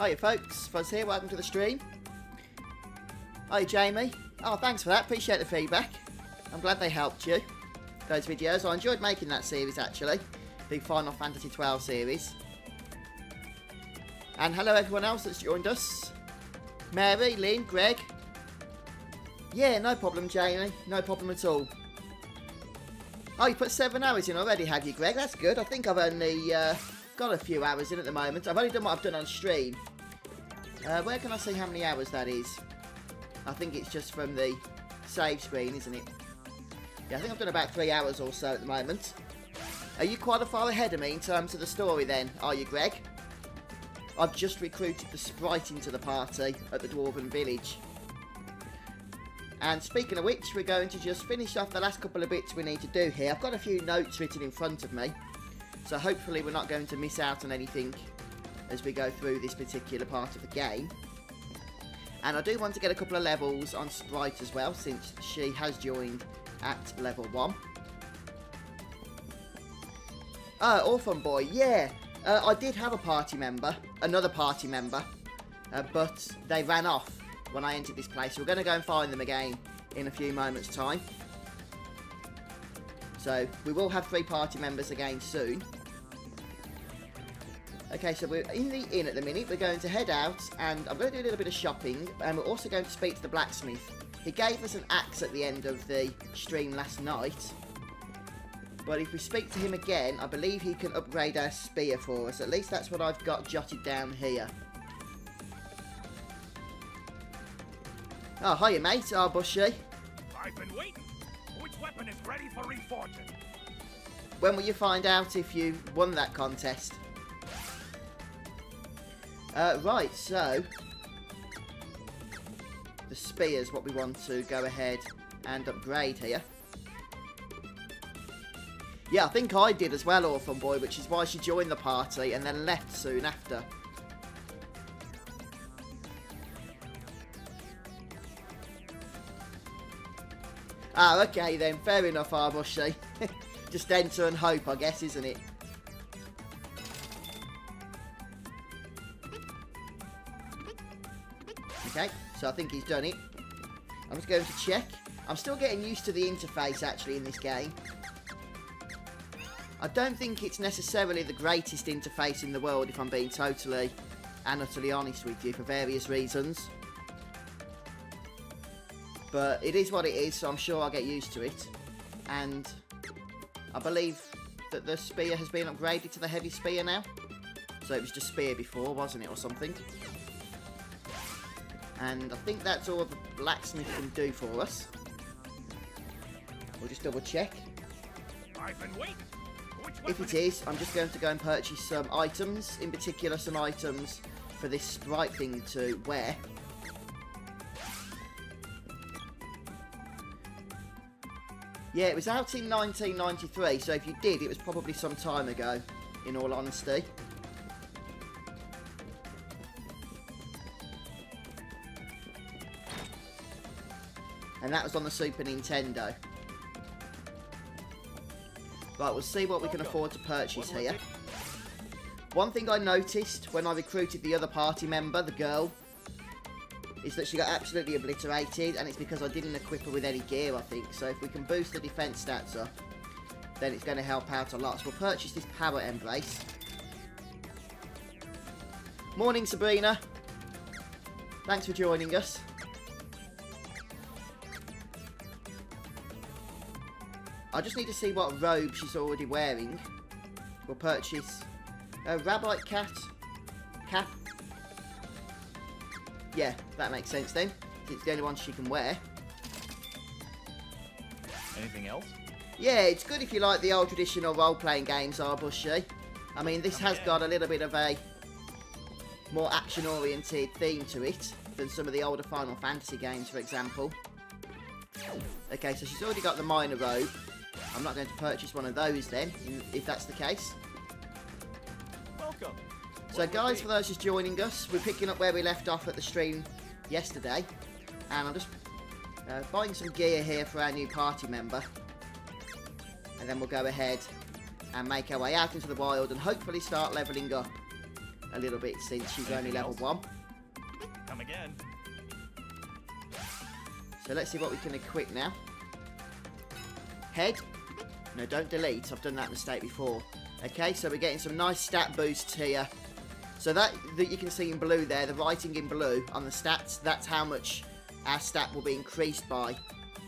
Hiya folks, Fuzz here, welcome to the stream. Hi Jamie. Oh, thanks for that, appreciate the feedback. I'm glad they helped you, those videos. I enjoyed making that series actually, the Final Fantasy 12 series. And hello everyone else that's joined us. Mary, Lynn, Greg. Yeah, no problem Jamie, no problem at all. Oh, you put 7 hours in already, have you, Greg? That's good. I think I've only got a few hours in at the moment. I've only done what I've done on stream. Where can I see how many hours that is? I think it's just from the save screen, isn't it? Yeah, I think I've done about 3 hours or so at the moment. Are you quite a far ahead of me in terms of the story then, are you, Greg? I've just recruited the sprite into the party at the Dwarven Village. And speaking of which, we're going to just finish off the last couple of bits we need to do here. I've got a few notes written in front of me, so hopefully we're not going to miss out on anything as we go through this particular part of the game. And I do want to get a couple of levels on Sprite as well, since she has joined at level 1. Oh, Orphan Boy, yeah. I did have a party member, another party member, but they ran off when I entered this place. We're going to go and find them again in a few moments' time. So, we will have 3 party members again soon. Okay, so we're in the inn at the minute. We're going to head out, and I'm going to do a little bit of shopping, and we're also going to speak to the blacksmith. He gave us an axe at the end of the stream last night, but if we speak to him again, I believe he can upgrade our spear for us. At least that's what I've got jotted down here. Oh, hiya, mate. Oh, Bushy. I've been waiting. Which weapon is ready for reforging? When will you find out if you won that contest? Right, so the spear's what we want to go ahead and upgrade here. Yeah, I think I did as well, Orphan Boy, which is why she joined the party and then left soon after. Ah, okay then, fair enough, Arbushy. Just enter and hope, I guess, isn't it? Okay, so I think he's done it. I'm just going to check. I'm still getting used to the interface, actually, in this game. I don't think it's necessarily the greatest interface in the world, if I'm being totally and utterly honest with you, for various reasons. But it is what it is, so I'm sure I'll get used to it. And I believe that the spear has been upgraded to the heavy spear now. So it was just spear before, wasn't it, or something? And I think that's all the blacksmith can do for us. We'll just double check. I've been waiting. If it is, I'm just going to go and purchase some items, in particular some items for this sprite thing to wear. Yeah, it was out in 1993, so if you did, it was probably some time ago, in all honesty. And that was on the Super Nintendo. Right, we'll see what we can afford to purchase here. One thing I noticed when I recruited the other party member, the girl, is that she got absolutely obliterated, and it's because I didn't equip her with any gear, I think. So if we can boost the defense stats up, then it's going to help out a lot. So we'll purchase this power embrace. Morning, Sabrina. Thanks for joining us. I just need to see what robe she's already wearing. We'll purchase a rabbit cap. Yeah, that makes sense then. It's the only one she can wear. Anything else? Yeah, it's good if you like the old traditional role-playing games, Arbushy. I mean, this has got a little bit of a more action-oriented theme to it than some of the older Final Fantasy games, for example. Okay, so she's already got the minor robe. I'm not going to purchase one of those then, if that's the case. Welcome. So guys, for those just joining us, we're picking up where we left off at the stream yesterday. And I'm just buying some gear here for our new party member. And then we'll go ahead and make our way out into the wild and hopefully start levelling up a little bit since she's only Anything level else? 1. Come again. So let's see what we can equip now. Head. No, don't delete. I've done that mistake before. Okay, so we're getting some nice stat boosts here. So that you can see in blue there, the writing in blue on the stats, that's how much our stat will be increased by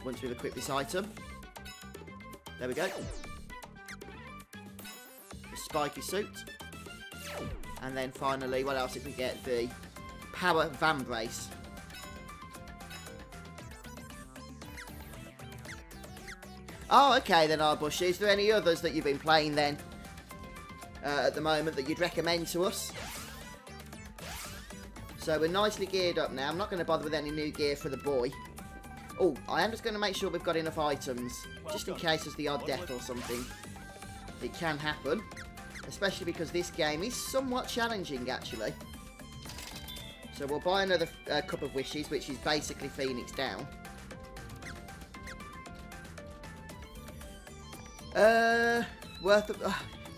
once we've equipped this item. There we go. The spiky suit. And then finally, what else did we get? The power van brace. Oh, okay then, Arbush. Is there any others that you've been playing then at the moment that you'd recommend to us? So we're nicely geared up now. I'm not going to bother with any new gear for the boy. Oh, I am just going to make sure we've got enough items, just in case there's the odd death or something. It can happen, especially because this game is somewhat challenging, actually. So we'll buy another cup of wishes, which is basically Phoenix down. Worth of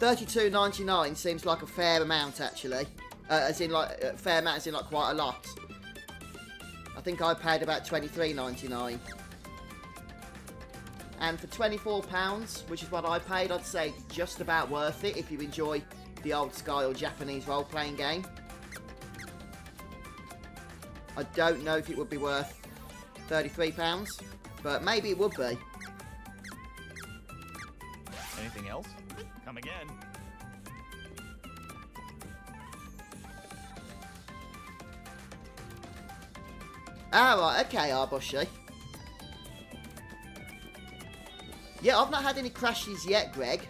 $32.99 seems like a fair amount, actually. As in like fair amount, as in like quite a lot. I think I paid about $23.99. And for £24, which is what I paid, I'd say just about worth it if you enjoy the old style Japanese role-playing game. I don't know if it would be worth £33, but maybe it would be. Anything else? Come again. Ah, right, okay, Arbushy. Yeah, I've not had any crashes yet, Greg.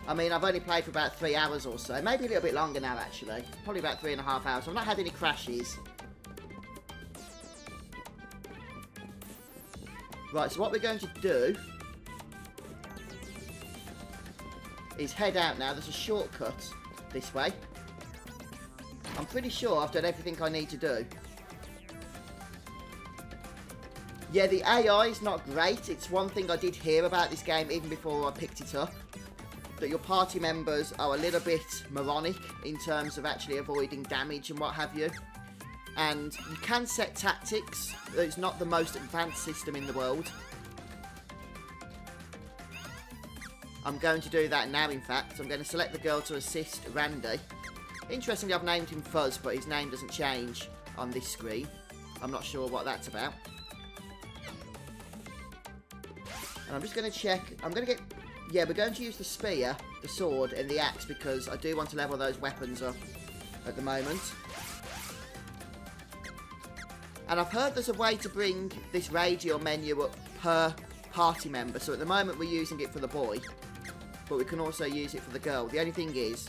I mean, I've only played for about 3 hours or so. Maybe a little bit longer now, actually. Probably about 3.5 hours. I've not had any crashes. Right, so what we're going to do is head out now. There's a shortcut this way. I'm pretty sure I've done everything I need to do. Yeah, the AI is not great. It's one thing I did hear about this game even before I picked it up. That your party members are a little bit moronic in terms of actually avoiding damage and what have you. And you can set tactics. It's not the most advanced system in the world. I'm going to do that now, in fact. I'm going to select the girl to assist Randy. Interestingly, I've named him Fuzz, but his name doesn't change on this screen. I'm not sure what that's about. And I'm just going to check. I'm going to get... Yeah, we're going to use the spear, the sword, and the axe because I do want to level those weapons up at the moment. And I've heard there's a way to bring this radio menu up per party member. So at the moment we're using it for the boy, but we can also use it for the girl. The only thing is,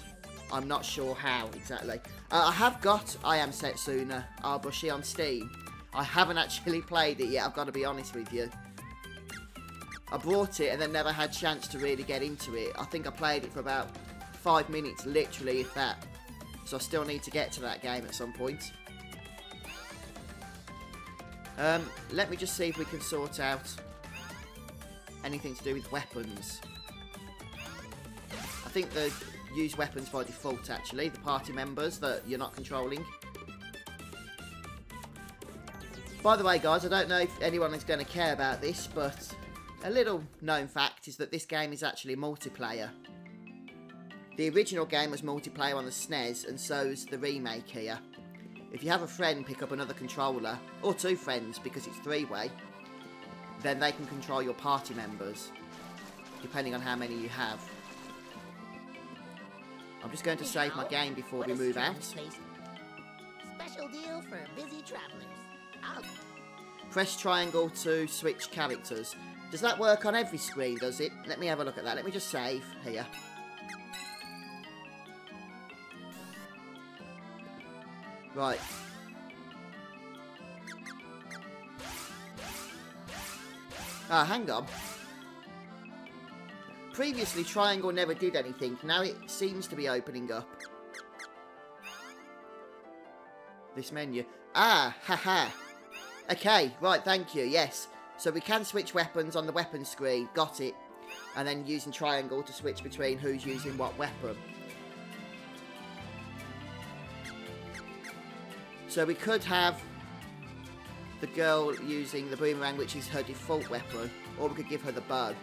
I'm not sure how exactly. I have got I Am Setsuna Arbushi on Steam. I haven't actually played it yet, I've got to be honest with you. I bought it and then never had chance to really get into it. I think I played it for about 5 minutes, literally, if that. So I still need to get to that game at some point. Let me just see if we can sort out anything to do with weapons. I think they use weapons by default, actually, the party members that you're not controlling. By the way, guys, I don't know if anyone is going to care about this, but a little known fact is that this game is actually multiplayer. The original game was multiplayer on the Snes, and so is the remake here. If you have a friend pick up another controller, or 2 friends because it's 3-way, then they can control your party members, depending on how many you have. I'm just going to save my game before we move out. Special deal for busy travelers. Press triangle to switch characters. Does that work on every screen, does it? Let me have a look at that. Let me just save here. Right. Ah, hang on. Previously, triangle never did anything. Now it seems to be opening up. This menu. Ah, haha. Okay, right, thank you, yes. So we can switch weapons on the weapon screen. Got it. And then using triangle to switch between who's using what weapon. So we could have the girl using the boomerang, which is her default weapon, or we could give her the bow.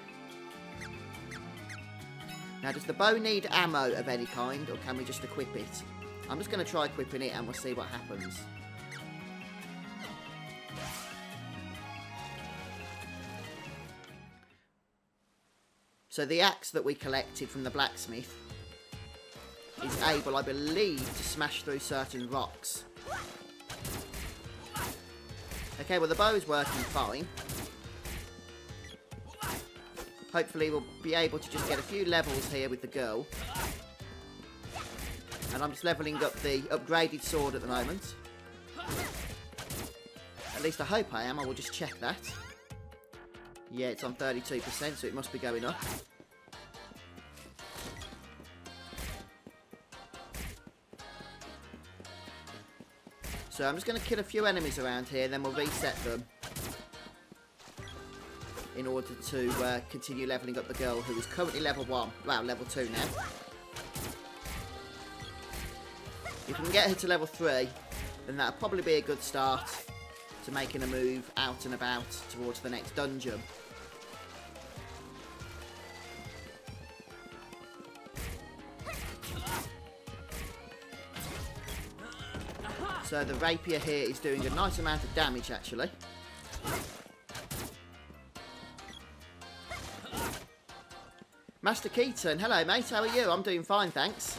Now, does the bow need ammo of any kind, or can we just equip it? I'm just going to try equipping it and we'll see what happens. So the axe that we collected from the blacksmith is able, I believe, to smash through certain rocks. Okay, well the bow is working fine. Hopefully we'll be able to just get a few levels here with the girl. And I'm just levelling up the upgraded sword at the moment. At least I hope I am, I will just check that. Yeah, it's on 32%, so it must be going up. So I'm just going to kill a few enemies around here, then we'll reset them. In order to continue levelling up the girl, who is currently level 1. Well, level 2 now. If we can get her to level 3, then that'll probably be a good start to making a move out and about towards the next dungeon. So the rapier here is doing a nice amount of damage, actually. Master Keaton, hello mate, how are you? I'm doing fine, thanks.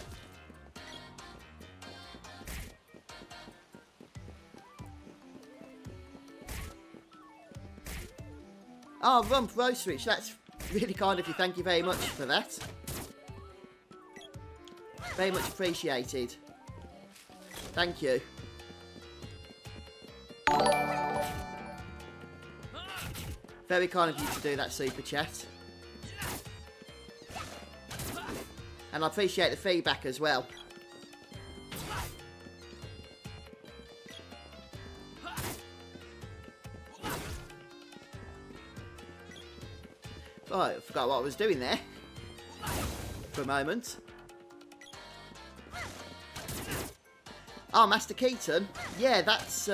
Oh, Rump Roasterich, that's really kind of you, thank you very much for that. Very much appreciated. Thank you. Very kind of you to do that super chat. And I appreciate the feedback as well. Oh, I forgot what I was doing there. For a moment. Oh, Master Keaton. Yeah, that's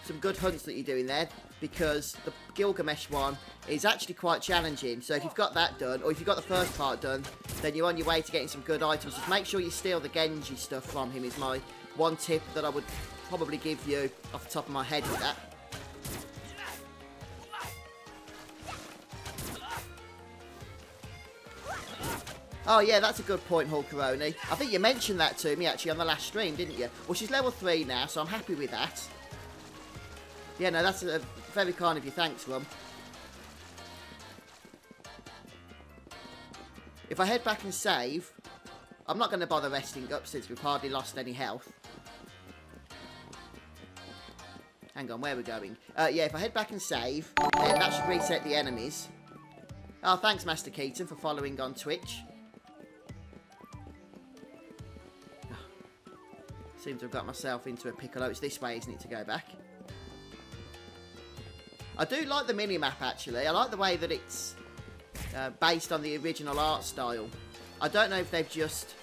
some good hunts that you're doing there. Because the Gilgamesh one is actually quite challenging. So if you've got that done, or if you've got the first part done, then you're on your way to getting some good items. Just make sure you steal the Genji stuff from him is my one tip that I would probably give you off the top of my head with that. Oh yeah, that's a good point, Hulkaroni. I think you mentioned that to me actually on the last stream, didn't you? Well, she's level 3 now, so I'm happy with that. Yeah, no, that's very kind of you. Thanks, Rum. If I head back and save, I'm not going to bother resting up since we've hardly lost any health. Hang on, where are we going? Yeah, if I head back and save, then that should reset the enemies. Oh, thanks, Master Keaton, for following on Twitch. Seems to have got myself into a pickle. Oh, it's this way, isn't it, to go back? I do like the mini-map, actually. I like the way that it's based on the original art style. I don't know if they've just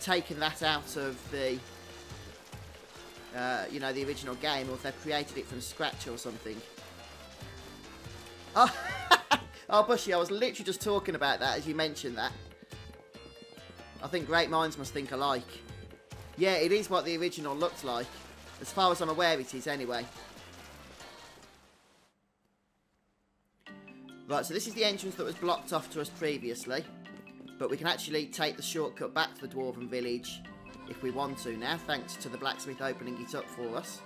taken that out of the, you know, the original game, or if they've created it from scratch or something. Oh, oh, Bushy, I was literally just talking about that as you mentioned that. I think great minds must think alike. Yeah, it is what the original looked like. As far as I'm aware, it is anyway. Right, so this is the entrance that was blocked off to us previously. But we can actually take the shortcut back to the Dwarven Village if we want to now, thanks to the blacksmith opening it up for us.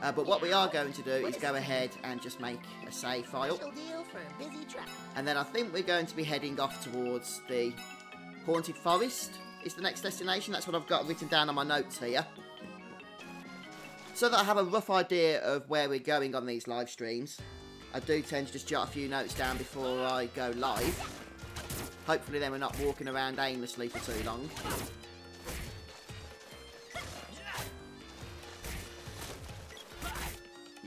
But what we are going to do is go ahead and just make a save file. And then I think we're going to be heading off towards the Haunted Forest is the next destination. That's what I've got written down on my notes here. So that I have a rough idea of where we're going on these live streams. I do tend to just jot a few notes down before I go live. Hopefully then we're not walking around aimlessly for too long.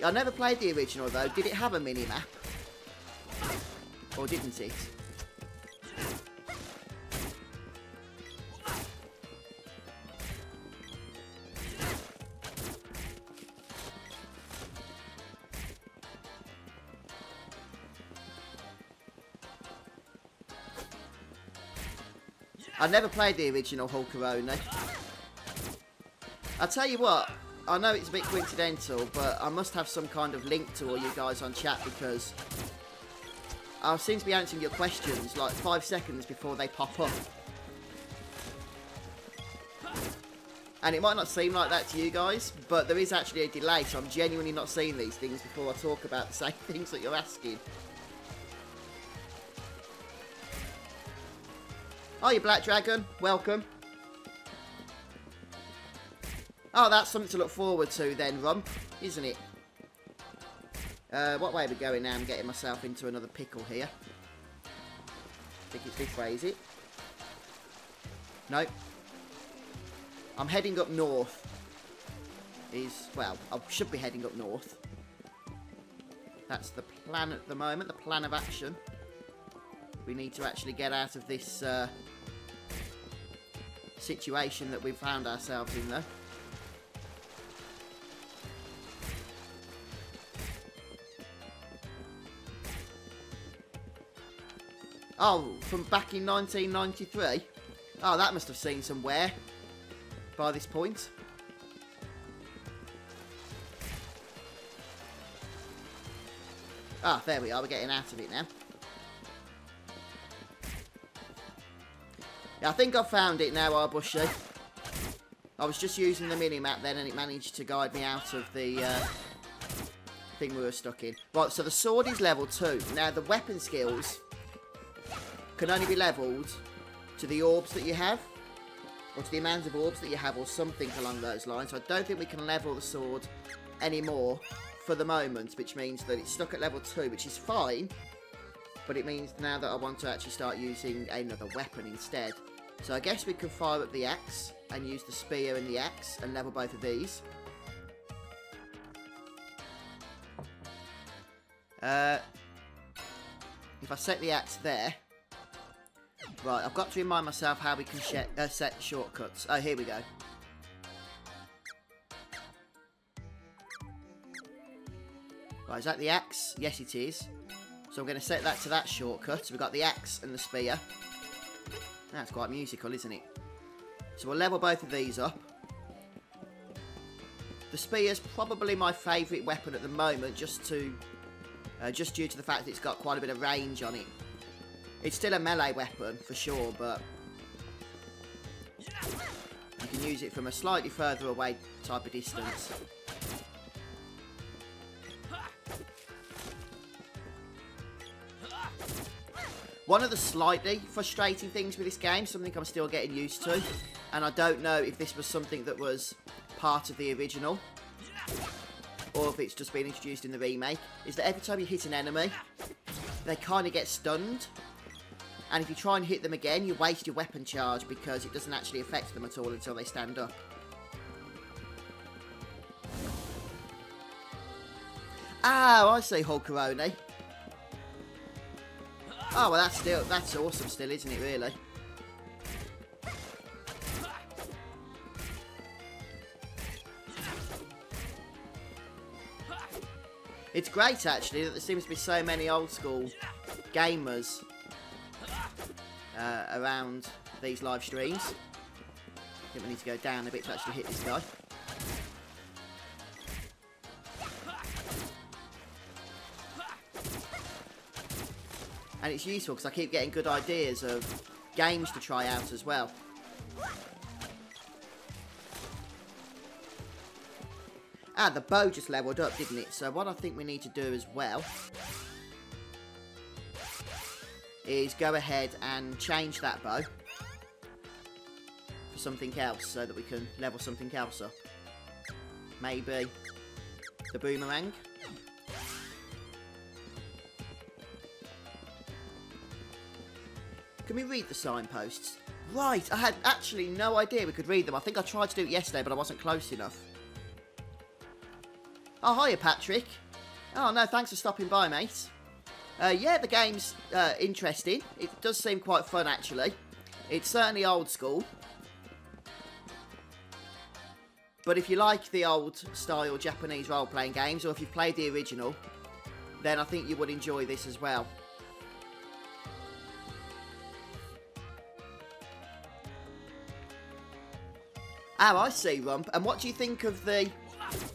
I never played the original though. Did it have a mini-map? Or didn't it? I never played the original Hulkaroni. I'll tell you what, I know it's a bit coincidental, but I must have some kind of link to all you guys on chat because I seem to be answering your questions like 5 seconds before they pop up. And it might not seem like that to you guys, but there is actually a delay, so I'm genuinely not seeing these things before I talk about the same things that you're asking. Oh, you Black Dragon, welcome. Oh, that's something to look forward to then, Rump, isn't it? What way are we going now? I'm getting myself into another pickle here. I think it's this way, is it? Nope. I'm heading up north. Well, I should be heading up north. That's the plan at the moment, the plan of action. We need to actually get out of this situation that we've found ourselves in, though. Oh, from back in 1993? Oh, that must have seen some wear by this point. Ah, there we are, we're getting out of it now. Yeah, I think I've found it now, Arbushy. I was just using the mini-map then and it managed to guide me out of the thing we were stuck in. Right, so the sword is level 2. Now, the weapon skills can only be levelled to the orbs that you have, or to the amount of orbs that you have, or something along those lines. So I don't think we can level the sword anymore for the moment, which means that it's stuck at level 2, which is fine, but it means now that I want to actually start using another weapon instead. So I guess we can fire up the axe and use the spear and the axe and level both of these. If I set the axe there. Right, I've got to remind myself how we can set shortcuts. Oh, here we go. Right, is that the axe? Yes, it is. So I'm going to set that to that shortcut. So we've got the axe and the spear. That's quite musical, isn't it? So we'll level both of these up. The spear's probably my favourite weapon at the moment, just due to the fact that it's got quite a bit of range on it. It's still a melee weapon, for sure, but you can use it from a slightly further away type of distance. One of the slightly frustrating things with this game, something I'm still getting used to, and I don't know if this was something that was part of the original, or if it's just been introduced in the remake, is that every time you hit an enemy, they kind of get stunned. And if you try and hit them again, you waste your weapon charge because it doesn't actually affect them at all until they stand up. Oh, I see, Hulkaroni. Oh, well, that's awesome still, isn't it, really? It's great, actually, that there seems to be so many old-school gamers around these live streams. I think we need to go down a bit to actually hit this guy. And it's useful because I keep getting good ideas of games to try out as well. Ah, the bow just leveled up, didn't it? So what I think we need to do as well is go ahead and change that bow for something else so that we can level something else up. Maybe the boomerang. Can we read the signposts? Right, I had actually no idea we could read them. I think I tried to do it yesterday, but I wasn't close enough. Oh, hiya, Patrick. Oh, no, thanks for stopping by, mate. Yeah, the game's interesting. It does seem quite fun, actually. It's certainly old school. But if you like the old-style Japanese role-playing games, or if you've played the original, then I think you would enjoy this as well. Oh, I see, Rump. And what do you think of the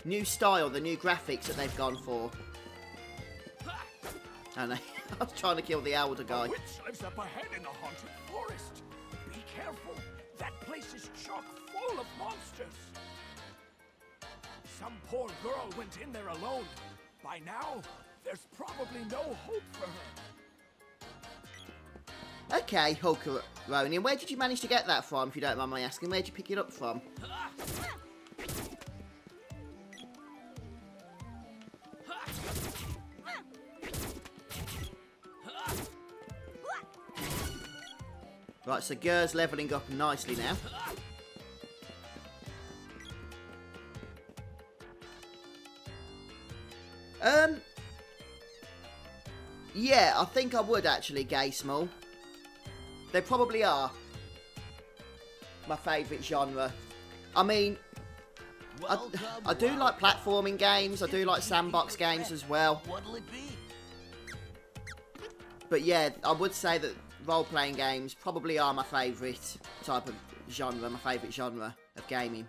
new style, the new graphics that they've gone for? Oh no, I was trying to kill the elder guy. A witch lives up ahead in the haunted forest. Be careful. That place is chock full of monsters. Some poor girl went in there alone. By now, there's probably no hope for her. Okay, Hulkaroni, and where did you manage to get that from, if you don't mind my asking? Where did you pick it up from? Right, so Gur's levelling up nicely now. Yeah, I think I would actually, Gay Small. They probably are my favourite genre. I mean, I do like platforming games, I do like sandbox games as well. What'll it be? But yeah, I would say that role-playing games probably are my favourite type of genre, my favourite genre of gaming.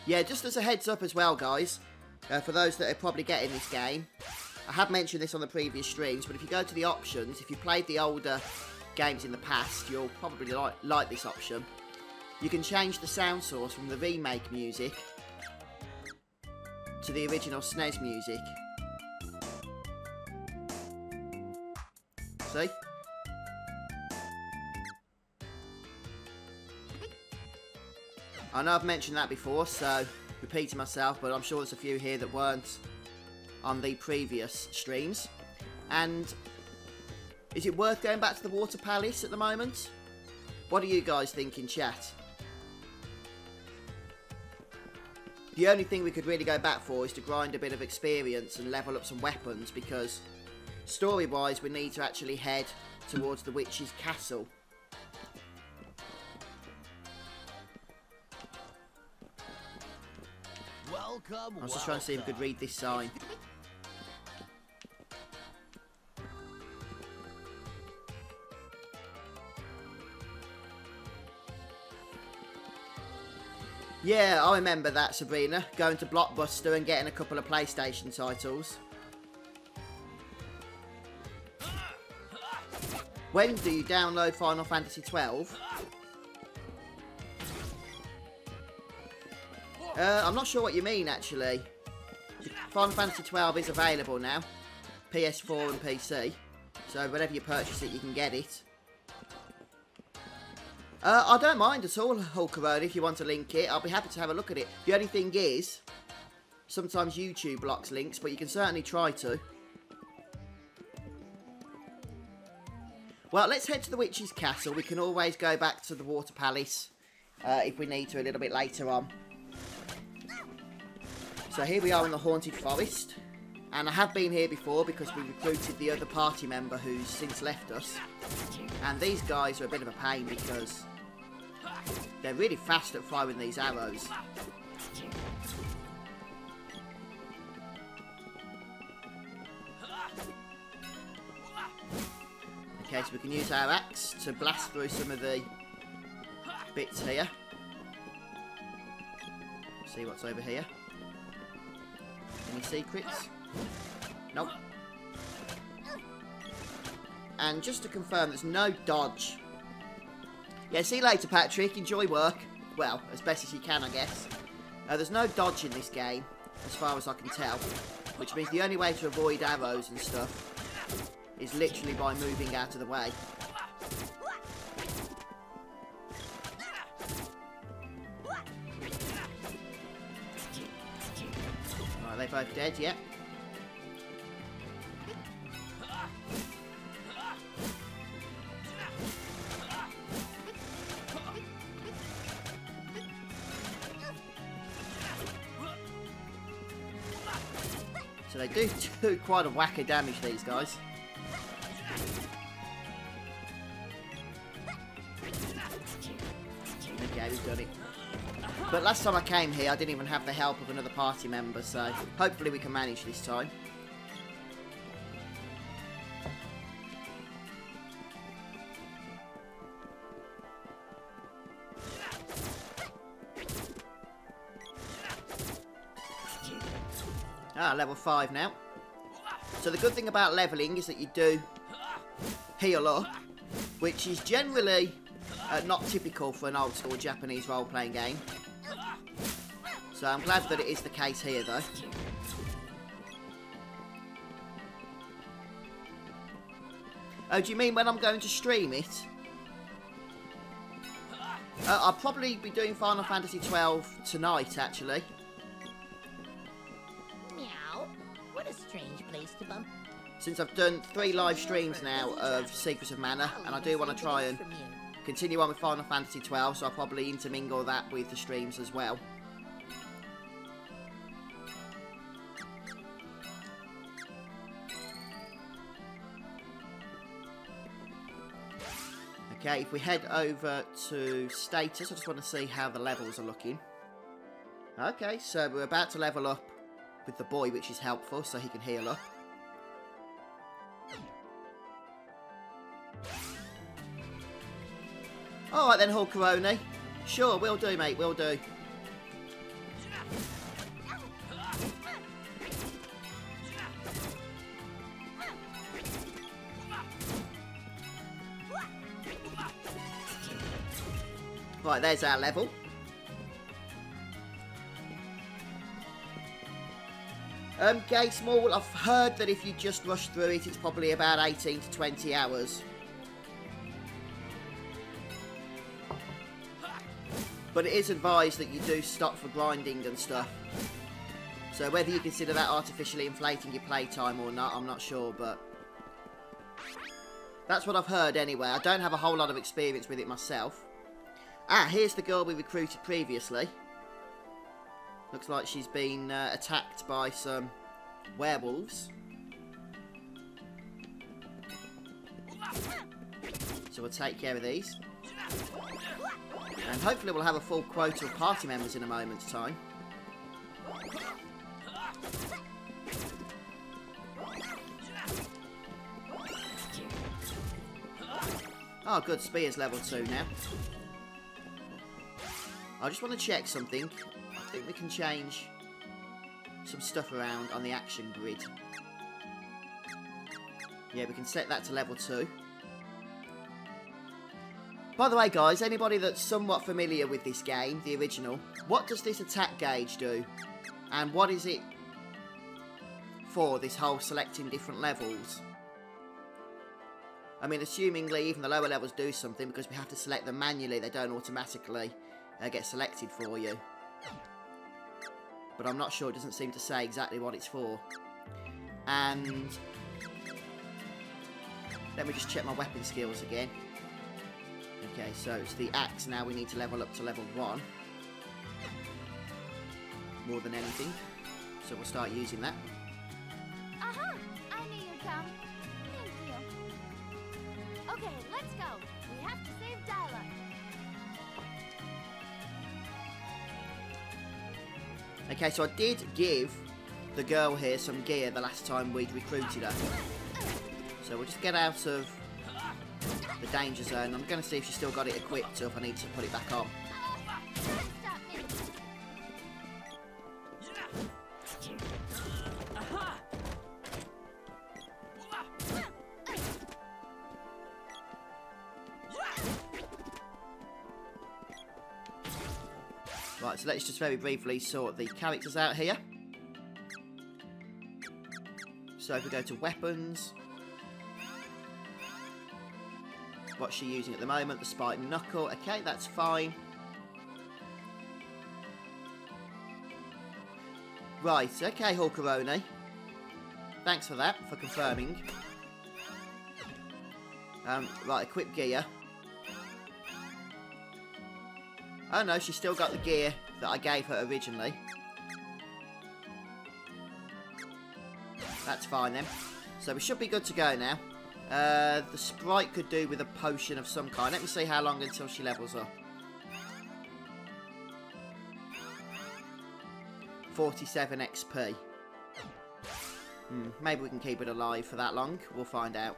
Yeah, just as a heads up as well, guys, for those that are probably getting this game, I have mentioned this on the previous streams, but if you go to the options, if you played the older games in the past, you'll probably like this option. You can change the sound source from the remake music to the original Snes music. See? I know I've mentioned that before, so repeating myself, but I'm sure there's a few here that weren't on the previous streams. And is it worth going back to the Water Palace at the moment? What do you guys think in chat? The only thing we could really go back for is to grind a bit of experience and level up some weapons, because story-wise we need to actually head towards the witch's castle. Welcome. I was just trying to see if we could read this sign. Yeah, I remember that, Sabrina. Going to Blockbuster and getting a couple of PlayStation titles. When do you download Final Fantasy 12? I'm not sure what you mean, actually. Final Fantasy 12 is available now. PS4 and PC. So whenever you purchase it, you can get it. I don't mind at all, Hulkaroni, if you want to link it. I'll be happy to have a look at it. The only thing is, sometimes YouTube blocks links, but you can certainly try to. Well, let's head to the Witch's Castle. We can always go back to the Water Palace if we need to a little bit later on. So here we are in the Haunted Forest. And I have been here before because we recruited the other party member who's since left us. And these guys are a bit of a pain because they're really fast at firing these arrows. Okay, so we can use our axe to blast through some of the bits here. See what's over here. Any secrets? Nope. And just to confirm, there's no dodge. Yeah, see you later, Patrick. Enjoy work. Well, as best as you can, I guess. There's no dodge in this game, as far as I can tell. Which means the only way to avoid arrows and stuff is literally by moving out of the way. Right, they're both dead, yeah. So they do quite a whack of damage, these guys. Okay, we've done it. But last time I came here, I didn't even have the help of another party member, so hopefully we can manage this time. Ah, level 5 now. So the good thing about leveling is that you do heal up, which is generally not typical for an old school Japanese role-playing game. So I'm glad that it is the case here though. Oh, do you mean when I'm going to stream it? I'll probably be doing Final Fantasy 12 tonight, actually. Meow. What a strange place to bump. Since I've done 3 live streams now of Secrets of Mana, and I do want to try and continue on with Final Fantasy 12, so I'll probably intermingle that with the streams as well. Okay, if we head over to status, I just want to see how the levels are looking. Okay, so we're about to level up with the boy, which is helpful, so he can heal up. Alright then, Hulkaroni. Sure, will do, mate, will do. Right, there's our level. Gay Small, I've heard that if you just rush through it, it's probably about 18 to 20 hours. But it is advised that you do stop for grinding and stuff. So whether you consider that artificially inflating your playtime or not, I'm not sure, but that's what I've heard anyway. I don't have a whole lot of experience with it myself. Ah, here's the girl we recruited previously. Looks like she's been attacked by some werewolves. So we'll take care of these. And hopefully we'll have a full quota of party members in a moment's time. Oh good, Spear's level 2 now. I just want to check something. I think we can change some stuff around on the action grid. Yeah, we can set that to level 2. By the way, guys, anybody that's somewhat familiar with this game, the original, what does this attack gauge do? And what is it for, this whole selecting different levels? I mean, assumingly, even the lower levels do something, because we have to select them manually, they don't automatically get selected for you. But I'm not sure, it doesn't seem to say exactly what it's for. And let me just check my weapon skills again. Okay, so it's the axe now we need to level up to level 1. More than anything. So we'll start using that. Aha! I knew you'd come. Thank you. Okay, let's go. We have to save Dyla. Okay, so I did give the girl here some gear the last time we'd recruited her. So we'll just get out of the danger zone. I'm going to see if she's still got it equipped or if I need to put it back on. Right, so let's just very briefly sort the characters out here. So if we go to weapons, what's she using at the moment? The spiked knuckle. Okay, that's fine. Right, okay, Hulkaroni. Thanks for that, for confirming. Right, equip gear. Oh no, she's still got the gear that I gave her originally. That's fine then. So we should be good to go now. The sprite could do with a potion of some kind. Let me see how long until she levels up. 47 XP. Maybe we can keep it alive for that long. We'll find out.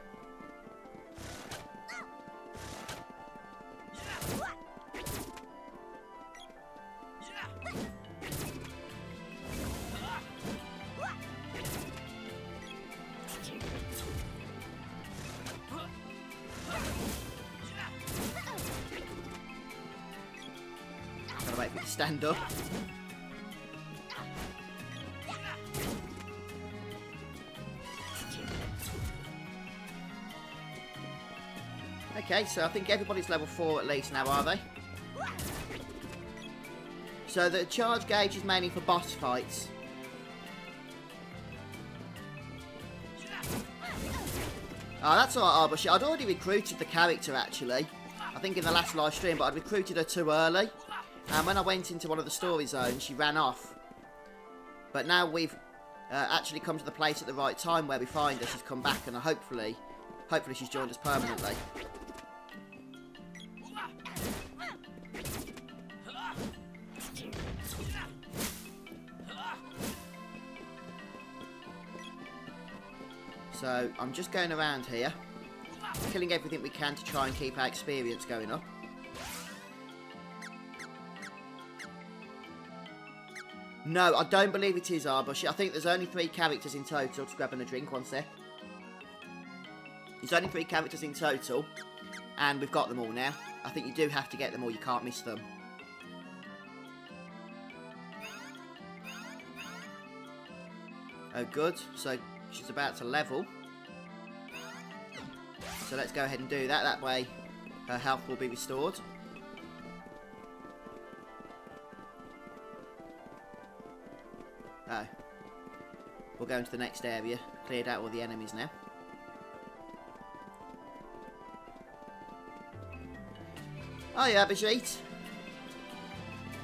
stand up. Okay, so I think everybody's level 4 at least now, are they? So the charge gauge is mainly for boss fights. Oh, that's alright, but I'd already recruited the character, actually. I think in the last live stream, but I'd recruited her too early. And when I went into one of the story zones, she ran off. But now we've actually come to the place at the right time where we find her. She's come back, and hopefully she's joined us permanently. So, I'm just going around here, killing everything we can to try and keep our experience going up. No, I don't believe it is Arbush. I think there's only 3 characters in total. Just grabbing a drink, one sec. There's only 3 characters in total, and we've got them all now. I think you do have to get them or you can't miss them. Oh, good. So, she's about to level. So let's go ahead and do that. That way her health will be restored. Oh. We'll go into the next area. Cleared out all the enemies now. Oh yeah, Abhijit.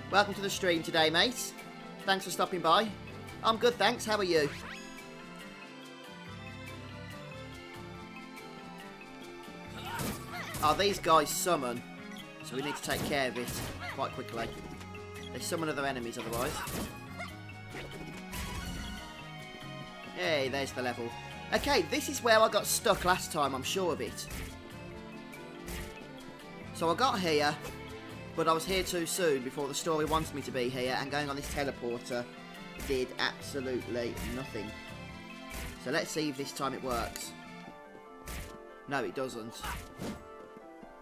Welcome to the stream today, mate. Thanks for stopping by. I'm good, thanks. How are you? Oh, these guys summon, so we need to take care of it quite quickly. They summon other enemies otherwise. Hey, there's the level. Okay, this is where I got stuck last time, I'm sure of it. So I got here, but I was here too soon before the story wanted me to be here, and going on this teleporter did absolutely nothing. So let's see if this time it works. No, it doesn't.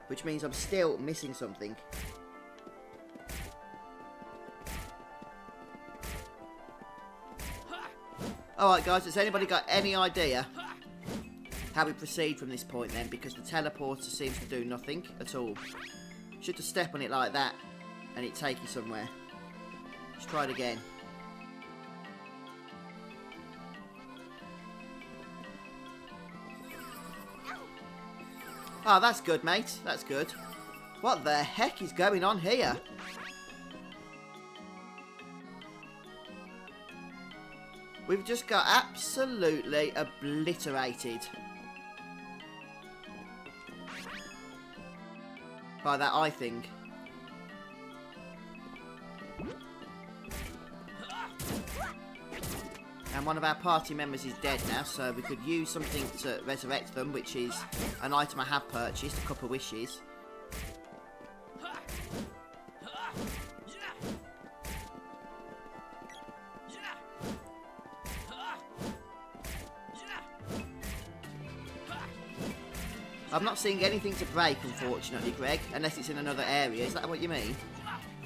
Which means I'm still missing something. Alright guys, has anybody got any idea how we proceed from this point then? Because the teleporter seems to do nothing at all. Should just step on it like that and it'd take you somewhere. Let's try it again. Oh, that's good, mate. That's good. What the heck is going on here? We've just got absolutely obliterated by that eye thing. And one of our party members is dead now, so we could use something to resurrect them, which is an item I have purchased, a couple of wishes. I'm not seeing anything to break, unfortunately, Greg, unless it's in another area. Is that what you mean?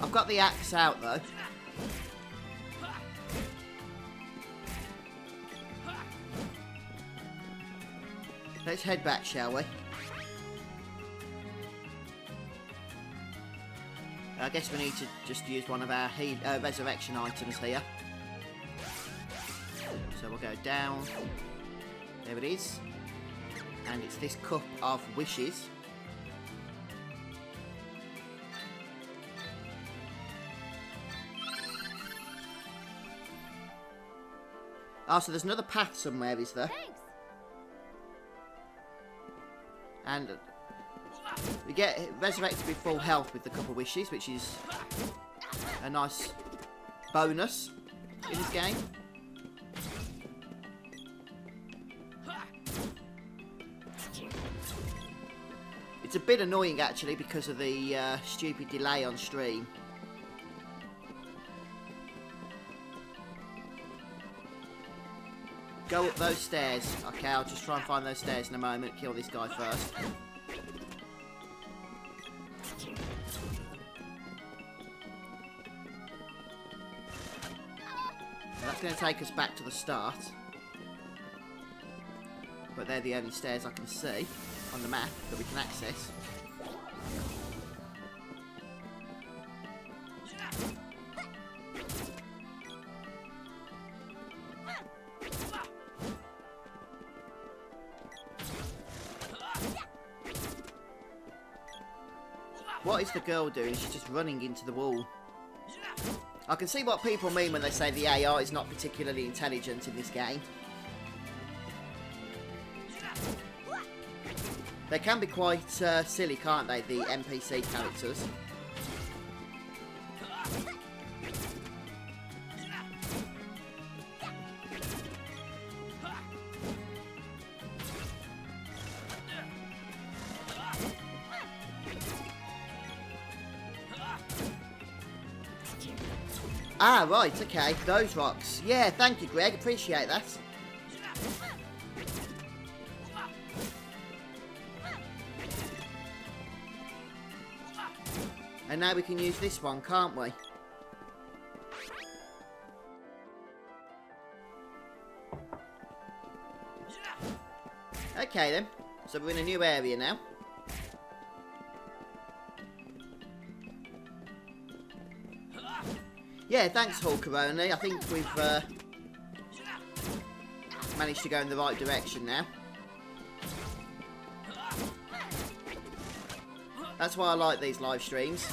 I've got the axe out, though. Let's head back, shall we? I guess we need to just use one of our resurrection items here. So we'll go down. There it is. And it's this cup of wishes. Oh, so there's another path somewhere, is there? Thanks. And we get resurrected with full health with the couple of wishes, which is a nice bonus in this game. It's a bit annoying actually because of the stupid delay on stream. Go up those stairs. Okay, I'll just try and find those stairs in a moment. Kill this guy first. that's going to take us back to the start. But they're the only stairs I can see on the map that we can access. What is the girl doing? She's just running into the wall. I can see what people mean when they say the AI is not particularly intelligent in this game. They can be quite silly, can't they, the NPC characters? Ah, right, okay, those rocks. Yeah, thank you, Greg, appreciate that. And now we can use this one, can't we? Okay then, so we're in a new area now. Yeah, thanks, Hulkaroni. I think we've managed to go in the right direction now. That's why I like these live streams.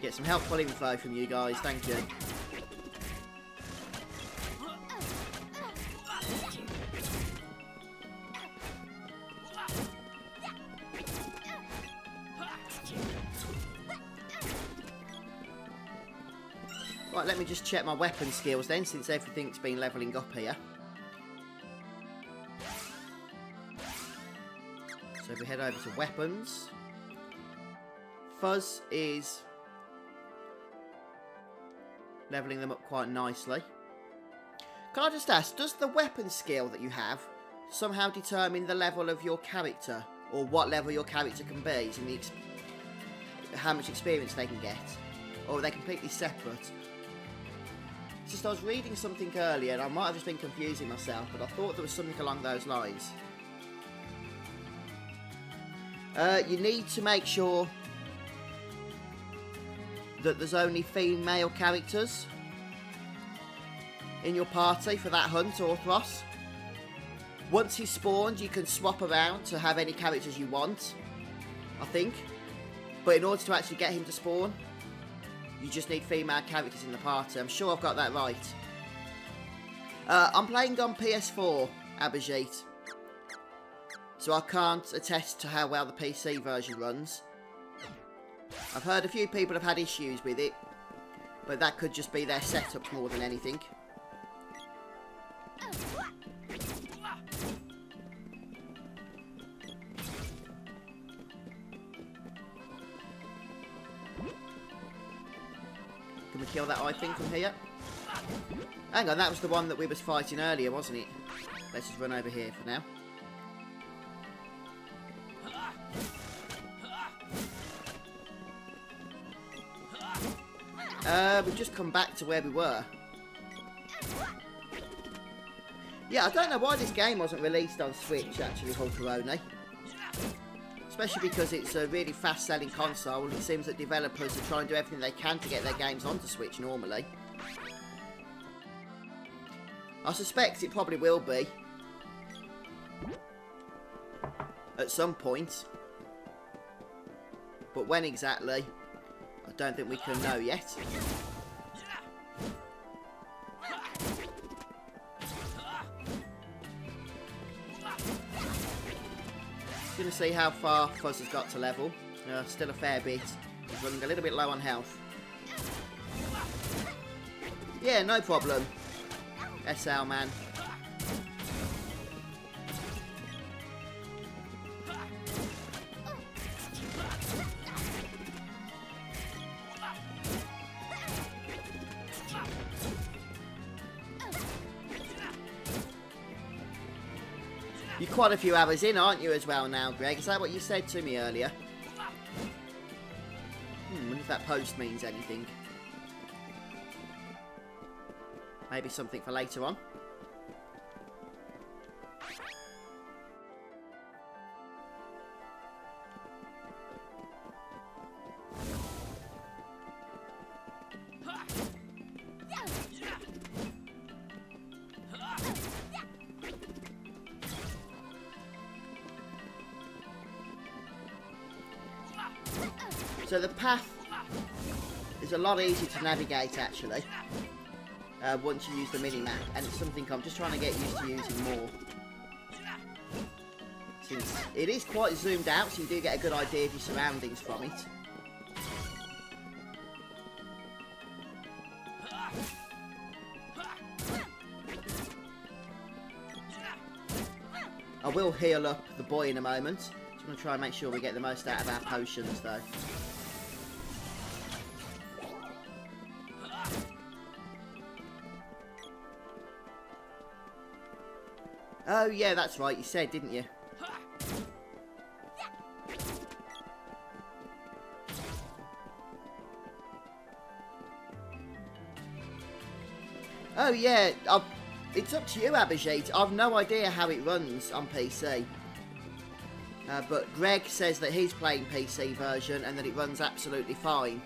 Get some helpful info from you guys, thank you. Right, let me just check my weapon skills then, since everything's been levelling up here. So if we head over to weapons, Fuzz is levelling them up quite nicely. Can I just ask, does the weapon skill that you have somehow determine the level of your character, or what level your character can be, as in the how much experience they can get, or are they completely separate? It's just I was reading something earlier, and I might have just been confusing myself, but I thought there was something along those lines. You need to make sure that there's only female characters in your party for that hunt, Orthros. Once he's spawned, you can swap around to have any characters you want, I think. But in order to actually get him to spawn, you just need female characters in the party. I'm sure I've got that right. I'm playing on PS4, Abhijit. So I can't attest to how well the PC version runs. I've heard a few people have had issues with it, but that could just be their setup more than anything. Can we kill that eye thing from here? Hang on, that was the one that we was fighting earlier, wasn't it? Let's just run over here for now. We've just come back to where we were. Yeah, I don't know why this game wasn't released on Switch, actually, Hulkaroni. Especially because it's a really fast-selling console. It seems that developers are trying to do everything they can to get their games onto Switch normally. I suspect it probably will be. At some point. But when exactly, I don't think we can know yet. Going to see how far Fuzz has got to level. Still a fair bit. He's running a little bit low on health. Yeah, no problem. SL man. You're quite a few hours in, aren't you, as well now, Greg? Is that what you said to me earlier? I wonder if that post means anything. Maybe something for later on. So the path is a lot easier to navigate actually, once you use the mini-map, and it's something I'm just trying to get used to using more. Since it is quite zoomed out, so you do get a good idea of your surroundings from it. I will heal up the boy in a moment. Just going to try and make sure we get the most out of our potions though. Oh yeah, that's right, you said, didn't you? Oh yeah, it's up to you, Abhijit. I've no idea how it runs on PC. But Greg says that he's playing PC version and that it runs absolutely fine.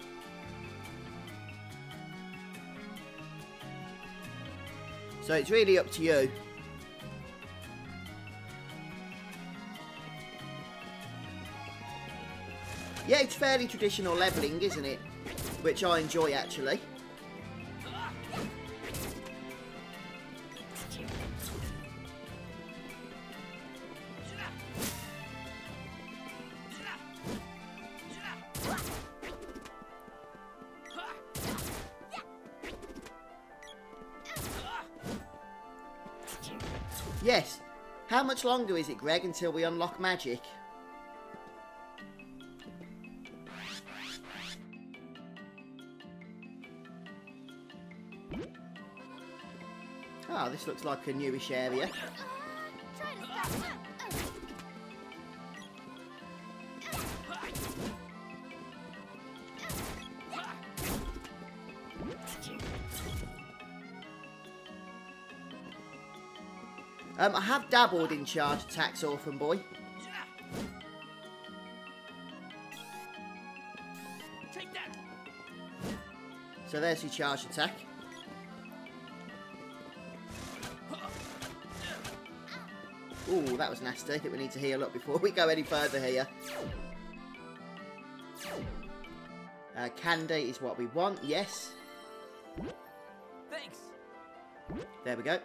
So it's really up to you. Yeah, it's fairly traditional levelling, isn't it? Which I enjoy, actually. Yes. How much longer is it, Greg, until we unlock magic? Oh, this looks like a newish area. Try to stop him. I have dabbled in charge attacks, Orphan Boy. Take that. So there's your charge attack. Ooh, that was nasty. I think we need to heal up before we go any further here. Candy is what we want, yes. Thanks. There we go.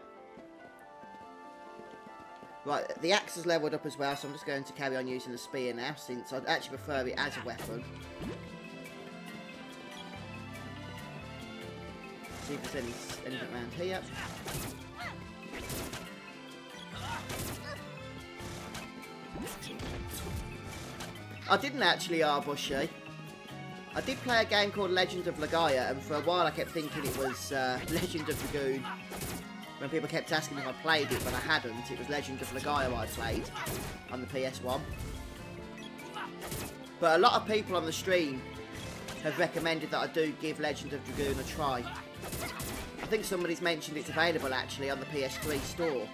Right, the axe is leveled up as well, so I'm just going to carry on using the spear now, since I'd actually prefer it as a weapon. See if there's anything around here. I didn't actually Arbushy. I did play a game called Legend of Legaia, and for a while I kept thinking it was Legend of Dragoon. When people kept asking me if I played it, but I hadn't. It was Legend of Legaia I played on the PS1. But a lot of people on the stream have recommended that I do give Legend of Dragoon a try. I think somebody's mentioned it's available actually on the PS3 store.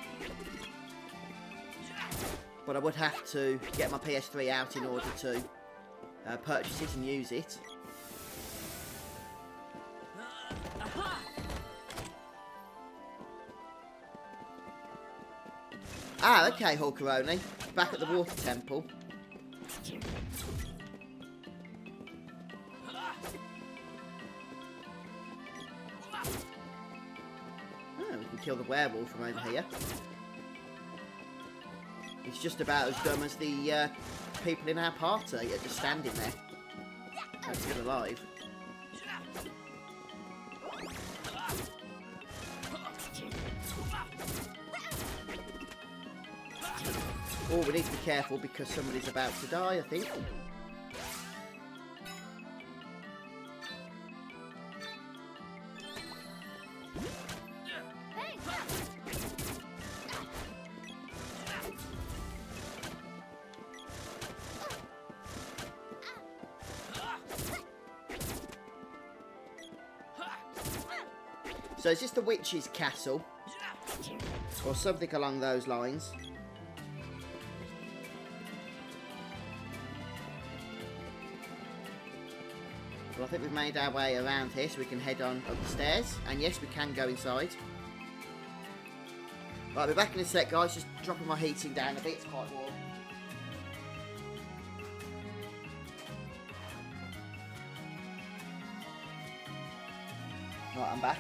But I would have to get my PS3 out in order to purchase it and use it. Ah, okay, Hulkaroni. Back at the water temple. Oh, we can kill the werewolf from over here. He's just about as dumb as the people in our party are just standing there. Oh, still alive. Oh, we need to be careful because somebody's about to die, I think. So is this the witch's castle? Or something along those lines. Well, I think we've made our way around here so we can head on up the stairs. And yes, we can go inside. Right, I'll be back in a sec, guys. Just dropping my heating down a bit. It's quite warm. Right, I'm back.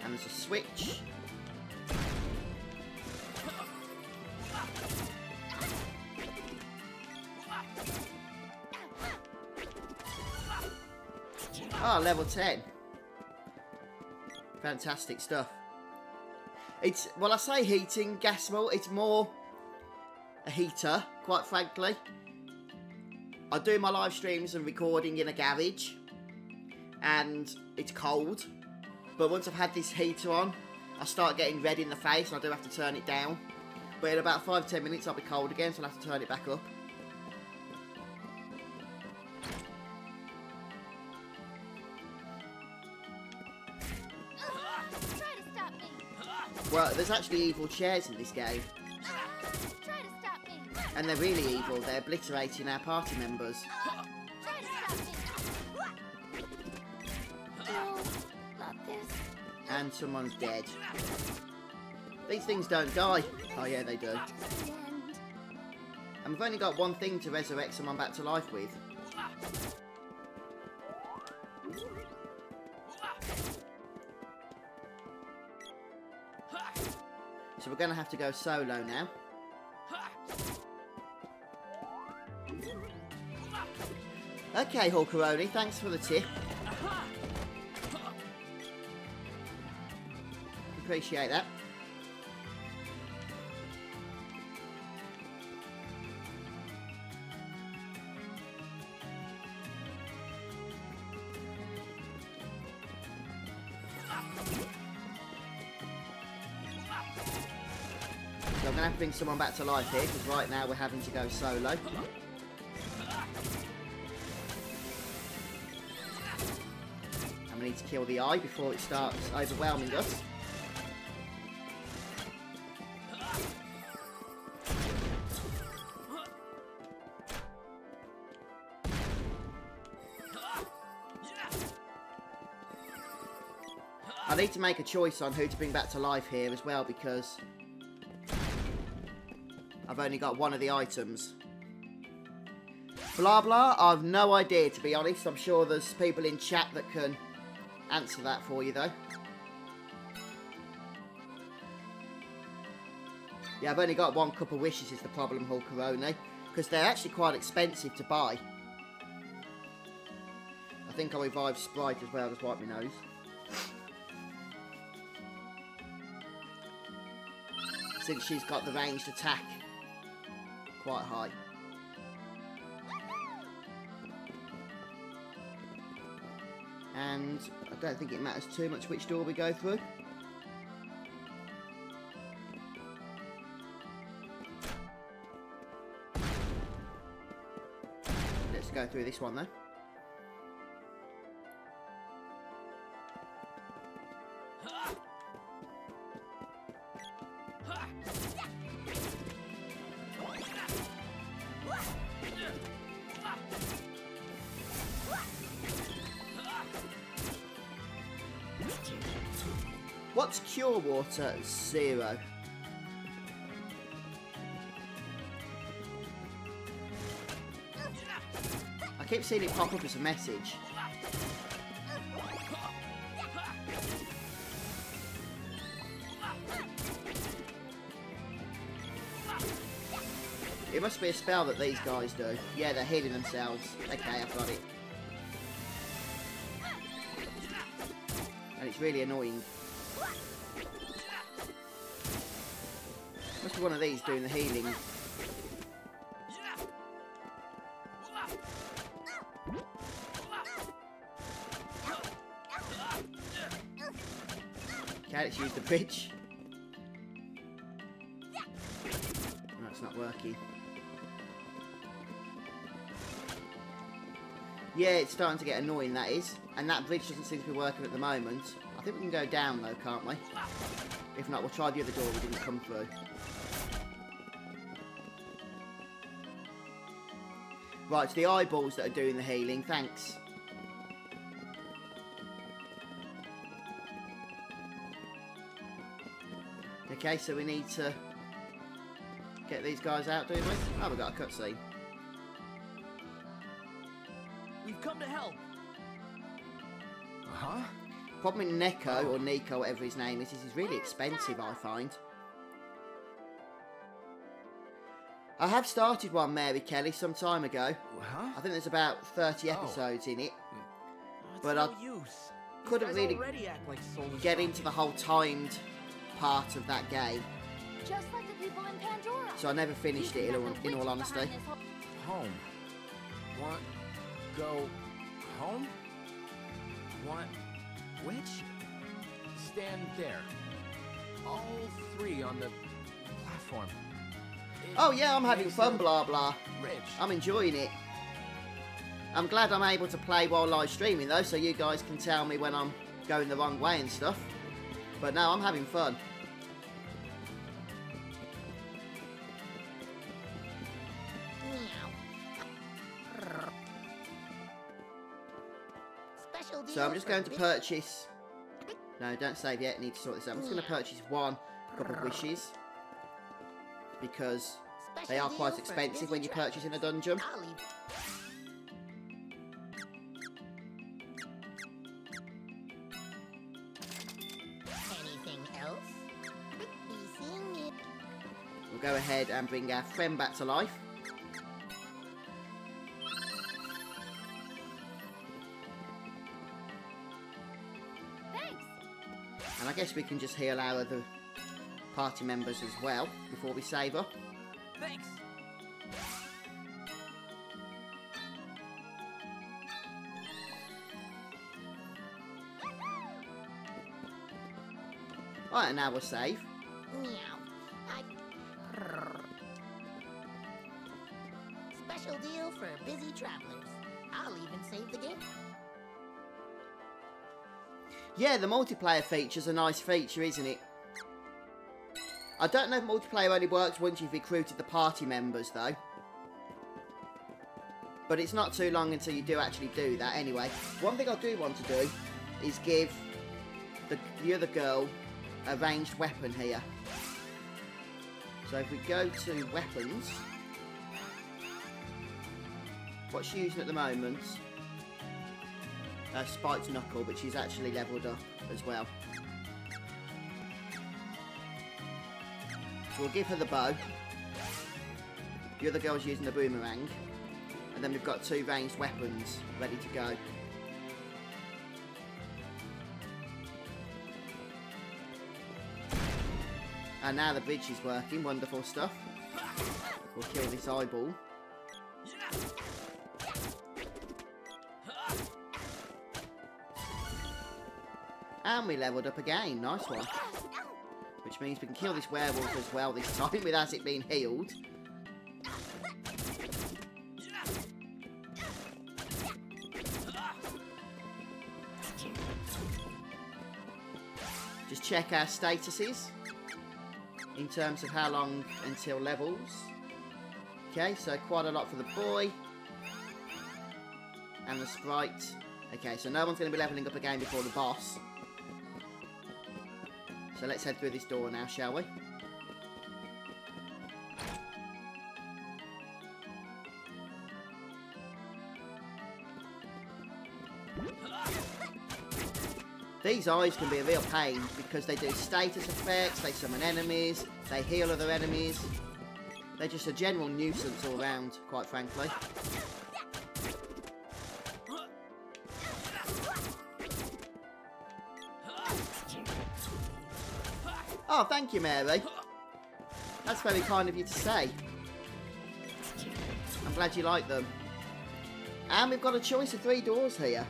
And there's a switch. Ah, level 10. Fantastic stuff. It's, well, I say heating, Gasmal, it's more a heater, quite frankly. I do my live streams and recording in a garage, and it's cold. But once I've had this heater on, I start getting red in the face, and I do have to turn it down. But in about 5-10 minutes, I'll be cold again, so I'll have to turn it back up. Well, there's actually evil chairs in this game. Try to stop me. And they're really evil. They're obliterating our party members. Try to stop me. Oh, not this. And someone's dead. These things don't die. Oh yeah, they do. The end. And we've only got one thing to resurrect someone back to life with. So we're going to have to go solo now. Okay, Hawkeroni, thanks for the tip. Appreciate that. So I'm going to have to bring someone back to life here, because right now we're having to go solo. And we need to kill the eye before it starts overwhelming us. I need to make a choice on who to bring back to life here as well, because I've only got one of the items. Blah blah, I've no idea, to be honest. I'm sure there's people in chat that can answer that for you though. Yeah, I've only got one cup of wishes is the problem, Hulkaroni, because they're actually quite expensive to buy. I think I'll revive Sprite as well, just wipe my nose. Since she's got the ranged attack quite high. And I don't think it matters too much which door we go through. Let's go through this one though. What's Cure Water 0? I keep seeing it pop up as a message. It must be a spell that these guys do. Yeah, they're healing themselves. Okay, I've got it. And it's really annoying. Must be one of these doing the healing. Okay, let's use the bridge. No, it's not working. Yeah, it's starting to get annoying, that is. And that bridge doesn't seem to be working at the moment. I think we can go down, though, can't we? If not, we'll try the other door we didn't come through. Right, it's the eyeballs that are doing the healing. Thanks. Okay, so we need to get these guys out, do we? Oh, we've got a cutscene. We've come to help. Huh? Problem in Neko, or Nico, whatever his name is he's really expensive, I find. I have started one, Mary Kelly, some time ago. Huh? I think there's about 30 episodes in it. But I couldn't really get into the whole timed part of that game. Just like the people in Pandora. So I never finished it, in all honesty. Home. Want go home? Want which? Stand there. All three on the platform. Oh yeah, I'm having fun, blah blah. Rich. I'm enjoying it. I'm glad I'm able to play while live streaming though, so you guys can tell me when I'm going the wrong way and stuff. But no, I'm having fun. So I'm just going to purchase... No, don't save yet, need to sort this out. I'm just going to purchase one couple of wishes. Because they are quite expensive when you purchase in a dungeon. Anything else? Be seeing it. We'll go ahead and bring our friend back to life. Thanks. And I guess we can just heal our other party members as well before we save up. Thanks. Right, and now we'll save. Meow. Special deal for busy travelers. I'll even save the game. Yeah, the multiplayer feature's a nice feature, isn't it? I don't know if multiplayer only works once you've recruited the party members, though. But it's not too long until you do actually do that anyway. One thing I do want to do is give the other girl a ranged weapon here. So if we go to weapons... What's she using at the moment? Spiked knuckle, but she's actually levelled up as well. So we'll give her the bow. The other girl's using the boomerang. And then we've got two ranged weapons ready to go. And now the bridge is working. Wonderful stuff. We'll kill this eyeball. And we levelled up again. Nice one. Which means we can kill this werewolf as well this time without it being healed. Just check our statuses in terms of how long until levels. Okay, so quite a lot for the boy. And the sprite. Okay, so no one's going to be levelling up again before the boss. So let's head through this door now, shall we? These eyes can be a real pain because they do status effects, they summon enemies, they heal other enemies. They're just a general nuisance all round, quite frankly. Oh, thank you, Mary. That's very kind of you to say. I'm glad you like them. And we've got a choice of 3 doors here.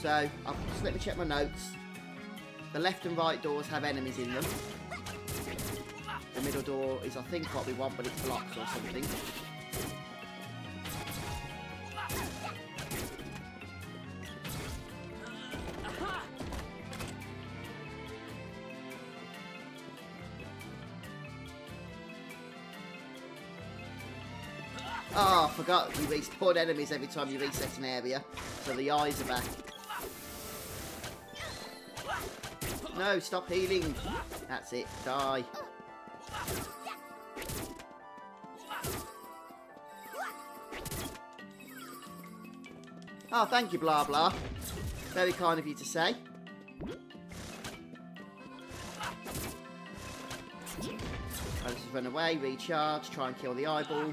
So, just let me check my notes. The left and right doors have enemies in them. The middle door is, I think, what we want, but it's blocked or something. Oh, I forgot you respawn enemies every time you reset an area, so the eyes are back. No, stop healing. That's it, die. Oh, thank you, blah blah. Very kind of you to say. Let's just run away, recharge, try and kill the eyeball.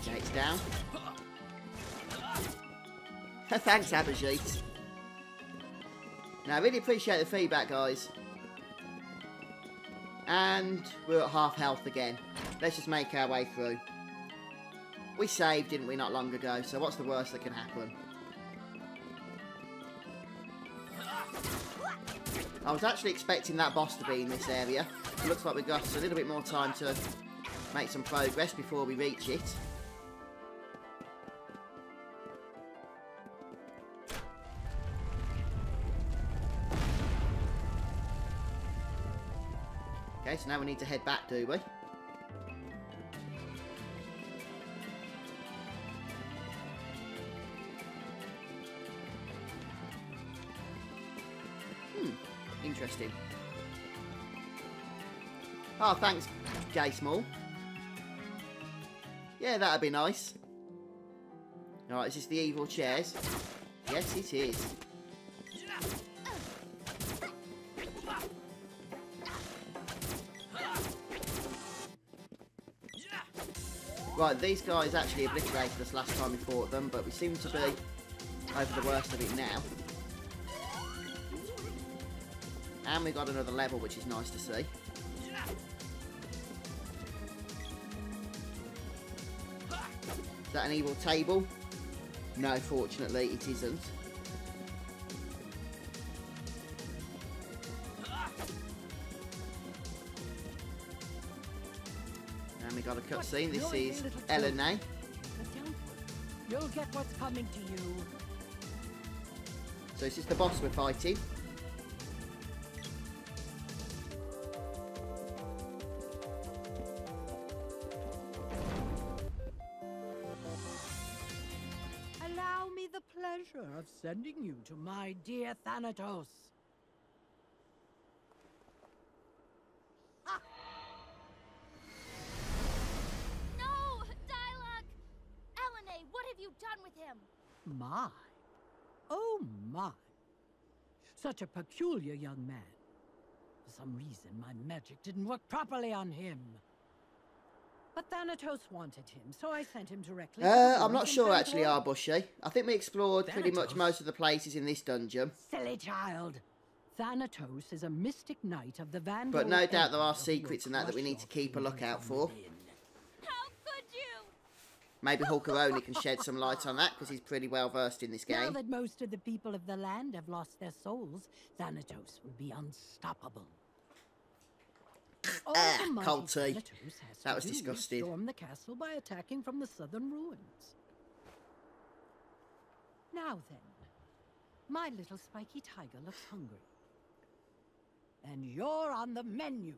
Okay, it's down. Thanks, Abhijit. Now, I really appreciate the feedback, guys. And we're at half health again. Let's just make our way through. We saved, didn't we, not long ago, so what's the worst that can happen? I was actually expecting that boss to be in this area. It looks like we've got a little bit more time to make some progress before we reach it. Okay, so now we need to head back, do we? Interesting. Oh, thanks, Jay Small. Yeah, that'd be nice. Alright, is this the evil chairs? Yes, it is. Right, these guys actually obliterated us last time we fought them, but we seem to be over the worst of it now. And we got another level, which is nice to see. Is that an evil table? No, fortunately, it isn't. And we got a cutscene. This is Elena. You'll get what's coming to you. So this is the boss we're fighting. Of sending you to my dear Thanatos. Ah. No! Dialogue! Elena, what have you done with him? My? Oh my. Such a peculiar young man. For some reason, my magic didn't work properly on him. But Thanatos wanted him, so I sent him directly. I'm not sure actually, Arbushi. I think we explored pretty much most of the places in this dungeon. Silly child. Thanatos is a mystic knight of the Vandal. But no doubt there are secrets in that we need to keep a lookout for. How could you? Maybe Hulkaroni can shed some light on that, because he's pretty well versed in this game. Now that most of the people of the land have lost their souls, Thanatos will be unstoppable. Colty. That was disgusting. Storm the castle by attacking from the southern ruins. Now then, my little spiky tiger looks hungry. And you're on the menu.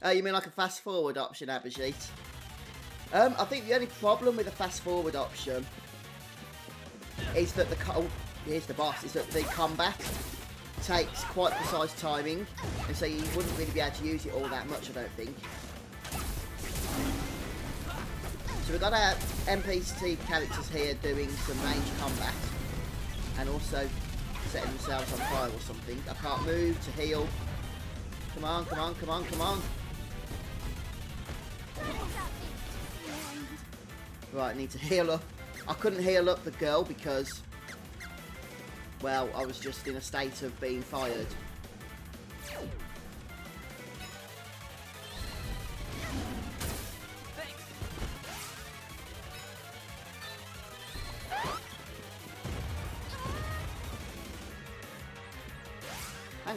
Oh, you mean like a fast forward option, Abhijit? I think the only problem with the fast forward option is that here's the boss, is that the combat takes quite precise timing, and so you wouldn't really be able to use it all that much, I don't think. So we've got our NPC characters here doing some ranged combat, and also setting themselves on fire or something. I can't move to heal. Come on, come on, come on, come on. Right, I need to heal up. I couldn't heal up the girl because, well, I was just in a state of being fired.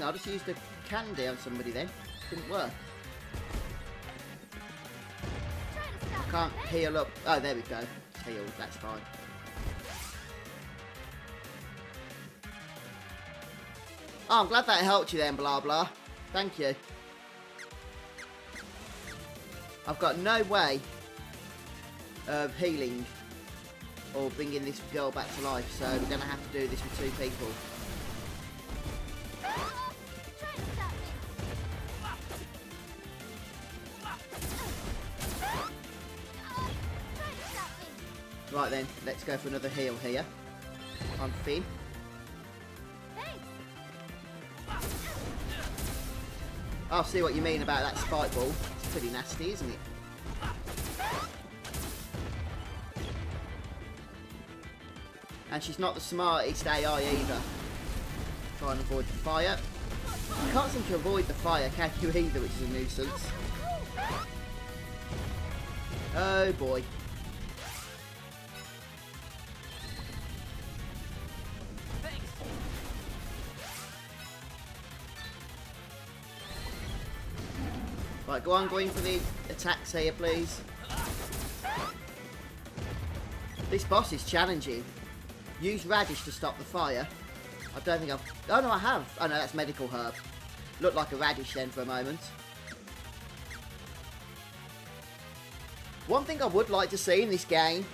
hang on, I just used a candy on somebody then. Didn't work. I can't heal up. Oh, there we go. It's healed, that's fine. Oh, I'm glad that helped you then, blah blah. Thank you. I've got no way of healing or bringing this girl back to life, so we're going to have to do this with 2 people. Right then, let's go for another heal here on Finn. I'll see what you mean about that spike ball. It's pretty nasty, isn't it? And she's not the smartest AI either. Try and avoid the fire. You can't seem to avoid the fire, can you either, which is a nuisance. Oh boy. Right, go on, go in for the attacks here, please. This boss is challenging. Use radish to stop the fire. I don't think I've... Oh, no, I have. Oh, no, that's medical herb. Looked like a radish then for a moment. One thing I would like to see in this game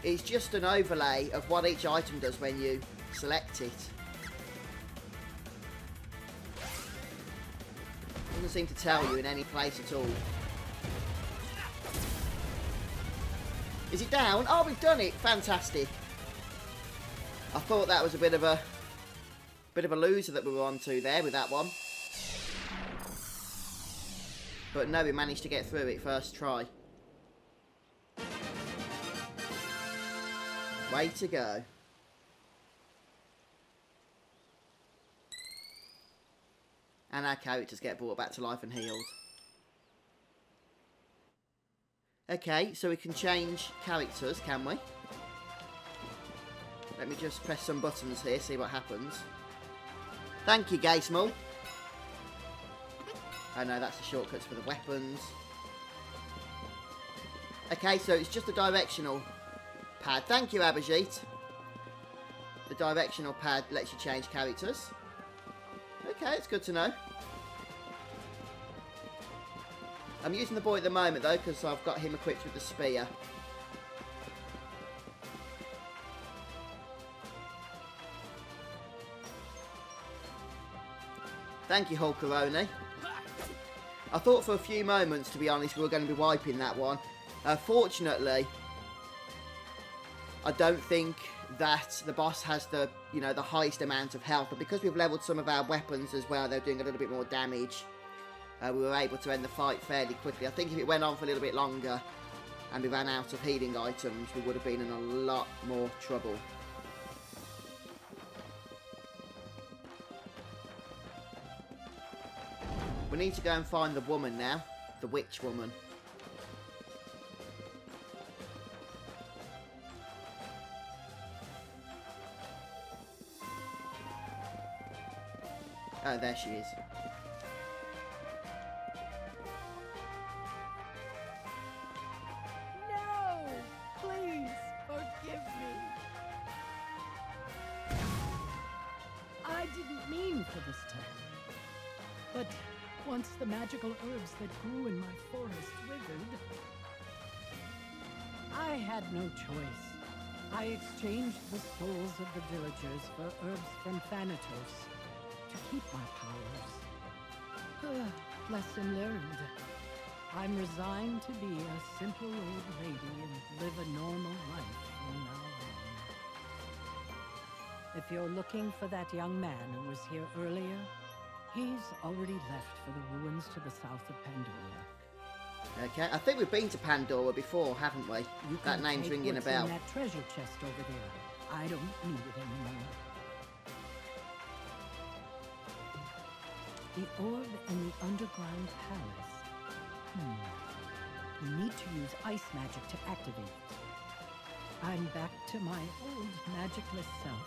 is just an overlay of what each item does when you select it. Doesn't seem to tell you in any place at all. Is it down? Oh, we've done it! Fantastic. I thought that was a bit of a loser that we were on to there with that one. But no, we managed to get through it first try. Way to go. And our characters get brought back to life and healed. Okay, so we can change characters, can we? Let me just press some buttons here, see what happens. Thank you, Gay Small. Oh no, that's the shortcuts for the weapons. Okay, so it's just a directional pad. Thank you, Abhijit. The directional pad lets you change characters. Okay, it's good to know. I'm using the boy at the moment though, because I've got him equipped with the spear. Thank you, Hulkaroni. I thought for a few moments, to be honest, we were going to be wiping that one. Fortunately, I don't think that the boss has the, the highest amount of health. But because we've leveled some of our weapons as well, they're doing a little bit more damage. We were able to end the fight fairly quickly. I think if it went on for a little bit longer and we ran out of healing items, we would have been in a lot more trouble. We need to go and find the woman now. The witch woman. Oh, there she is. No! Please, forgive me. I didn't mean for this to happen. But once the magical herbs that grew in my forest withered, I had no choice. I exchanged the souls of the villagers for herbs from Thanatos to keep my powers. Lesson learned. I'm resigned to be a simple old lady and live a normal life from now on. If you're looking for that young man who was here earlier, he's already left for the ruins to the south of Pandora. Okay, I think we've been to Pandora before, haven't we? That name's ringing a bell. In that treasure chest over there. I don't need it anymore. The orb in the underground palace. You need to use ice magic to activate it. I'm back to my old magicless self,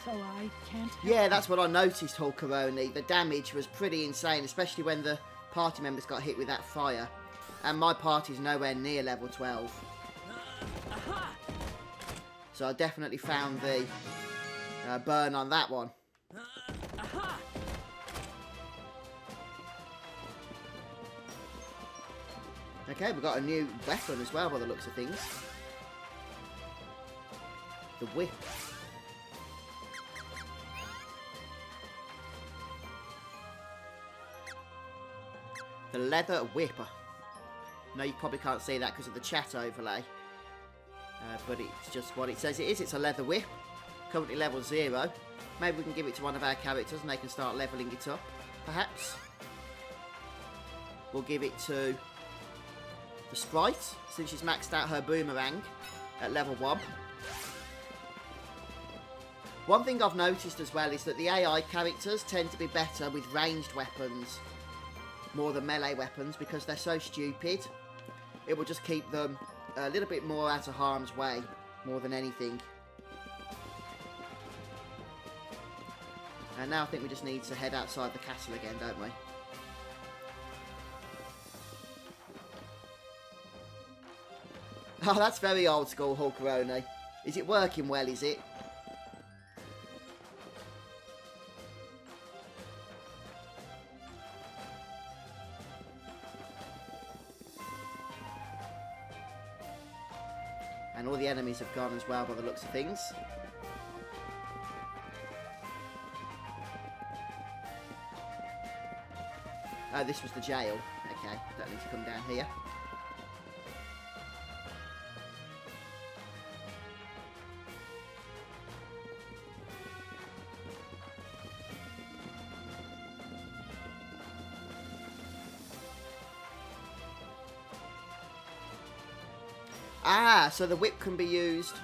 so I can't help Yeah, that's what I noticed, Hulkaroni. The damage was pretty insane, especially when the party members got hit with that fire. And my party's nowhere near level 12. So I definitely found the burn on that one. Okay, we've got a new weapon as well by the looks of things. The whip. The leather whip. No, you probably can't see that because of the chat overlay. But it's just what it says it is. It's a leather whip. Currently level 0. Maybe we can give it to one of our characters and they can start leveling it up. Perhaps. We'll give it to the sprite, since she's maxed out her boomerang at level 1. One thing I've noticed as well is that the AI characters tend to be better with ranged weapons more than melee weapons because they're so stupid. It will just keep them a little bit more out of harm's way more than anything. And now I think we just need to head outside the castle again, don't we? Oh, that's very old school, Hulkaroni. Is it working well, is it? And all the enemies have gone as well by the looks of things. Oh, this was the jail. Okay, don't need to come down here. Ah, so the whip can be used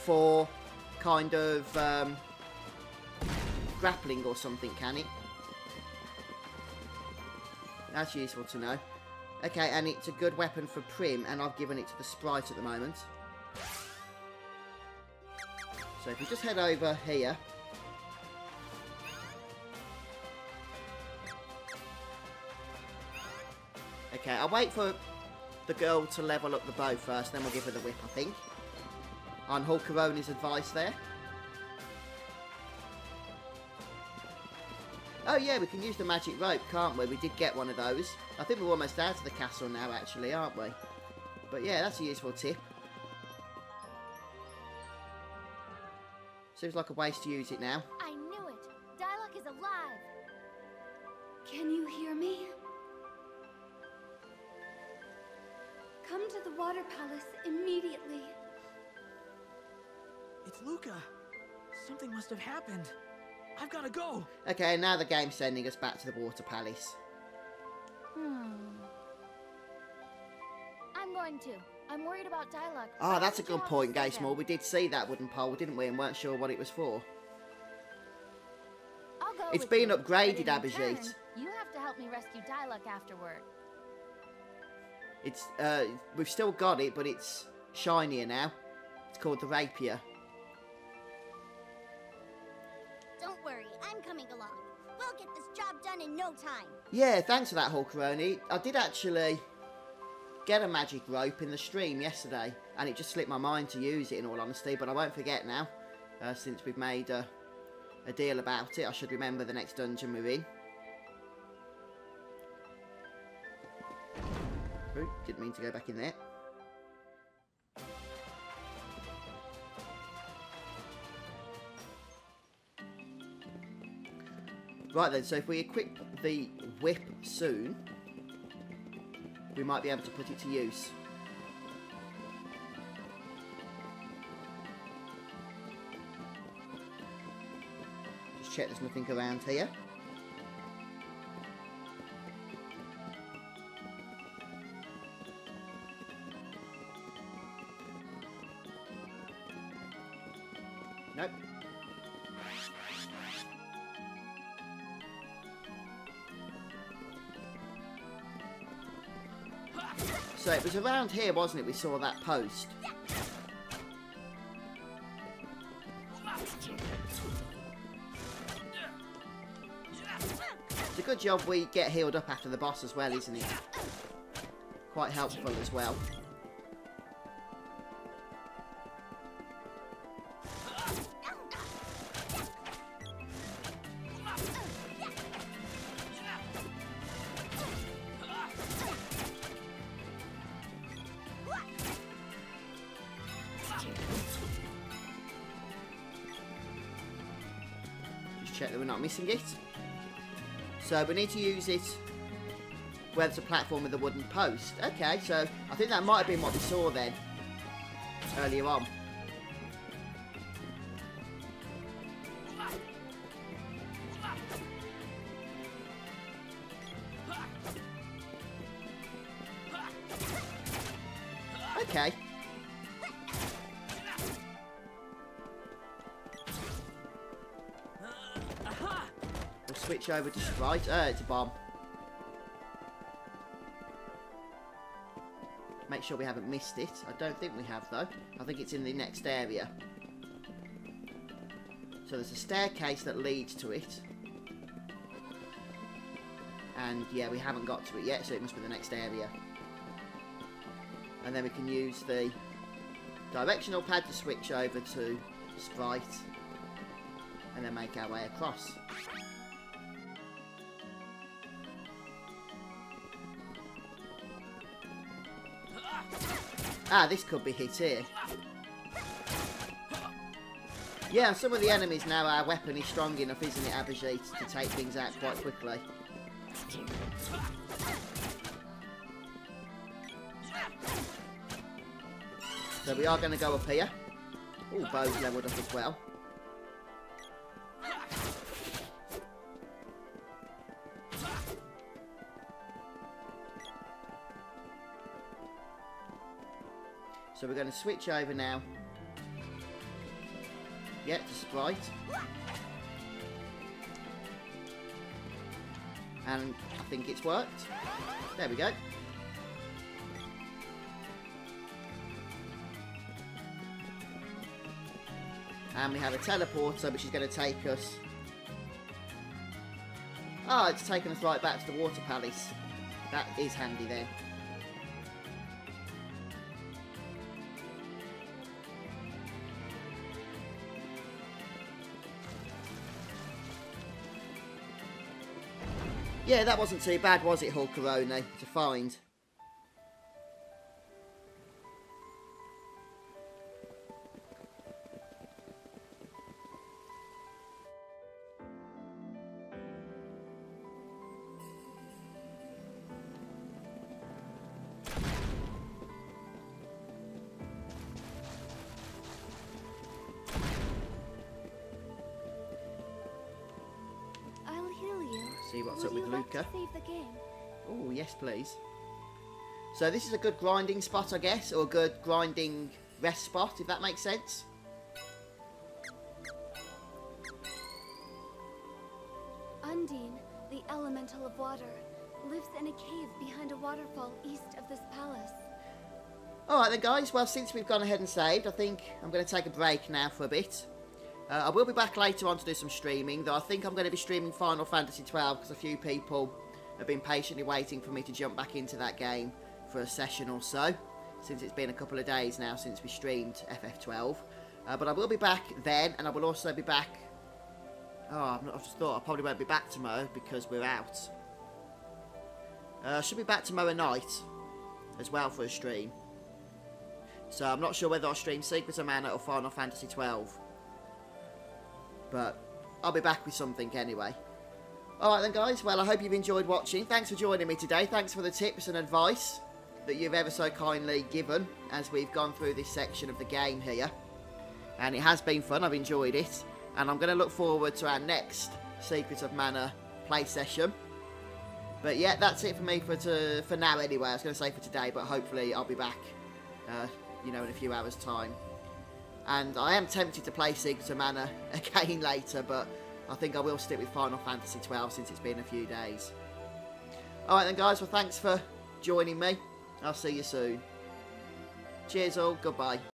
for kind of grappling or something, can it? That's useful to know. Okay, and it's a good weapon for Prim, and I've given it to the sprite at the moment. So if we just head over here. Okay, I'll wait for the girl to level up the bow first, then we'll give her the whip, I think. On Hulkaroni's advice there. Oh yeah, we can use the magic rope, can't we? We did get one of those. I think we're almost out of the castle now, actually, aren't we? But yeah, that's a useful tip. Seems like a waste to use it now. I knew it. Dialogue is alive. Can you hear me? Come to the Water Palace immediately. It's Luca. Something must have happened. I've got to go. Okay, now the game's sending us back to the Water Palace. I'm going to. I'm worried about Dialogue. Ah, that's a good point, Gay Small. We did see that wooden pole, didn't we? And weren't sure what it was for. I'll go It's with been you, upgraded, but in return, Abhijit. you have to help me rescue Dialogue afterward. It's, we've still got it, but it's shinier now. It's called the Rapier. Don't worry, I'm coming along. We'll get this job done in no time. Yeah, thanks for that, Hulkaroni. I did actually get a magic rope in the stream yesterday, and it just slipped my mind to use it, in all honesty, but I won't forget now, since we've made a deal about it. I should remember the next dungeon we're in. Ooh, didn't mean to go back in there. Right then, so if we equip the whip soon, we might be able to put it to use. Just check there's nothing around here. Nope. So it was around here, wasn't it? We saw that post. job we get healed up after the boss as well, isn't it? Quite helpful as well. Check that we're not missing it. So we need to use it where there's a platform with a wooden post. Okay, so I think that might have been what we saw then earlier on. Okay. Switch over to Sprite. It's a bomb. Make sure we haven't missed it. I don't think we have, though. I think it's in the next area. So there's a staircase that leads to it. And, yeah, we haven't got to it yet, so it must be the next area. And then we can use the directional pad to switch over to Sprite. And then make our way across. Ah, this could be hit here. Yeah, some of the enemies now, our weapon is strong enough, isn't it, Abhijit, to take things out quite quickly. So we are going to go up here. Oh, bow's leveled up as well. So we're going to switch over now. Yeah, to Sprite. And I think it's worked. There we go. And we have a teleporter which is going to take us... Oh, it's taken us right back to the water palace. That is handy then. Yeah, that wasn't too bad, was it, Hulkaroni, to find? See what's up with Luca. Oh, yes, please. So this is a good grinding spot, I guess, or a good grinding rest spot, if that makes sense. Undine, the elemental of water, lives in a cave behind a waterfall east of this palace. Alright then, guys. Well, since we've gone ahead and saved, I think I'm going to take a break now for a bit. I will be back later on to do some streaming, though I think I'm going to be streaming Final Fantasy 12 because a few people have been patiently waiting for me to jump back into that game for a session or so, since it's been a couple of days now since we streamed FF12. But I will be back then, and I will also be back... Oh, I just thought I probably won't be back tomorrow because we're out. I should be back tomorrow night as well for a stream. So I'm not sure whether I'll stream Secret of Mana or Final Fantasy 12. But I'll be back with something anyway. Alright then, guys. Well, I hope you've enjoyed watching. Thanks for joining me today. Thanks for the tips and advice that you've ever so kindly given as we've gone through this section of the game here. And it has been fun. I've enjoyed it. And I'm going to look forward to our next Secret of Mana play session. But yeah, that's it for me for now anyway. I was going to say for today, but hopefully I'll be back, you know, in a few hours' time. And I am tempted to play Secret of Mana again later, but I think I will stick with Final Fantasy 12 since it's been a few days. Alright then, guys, well, thanks for joining me. I'll see you soon. Cheers all, goodbye.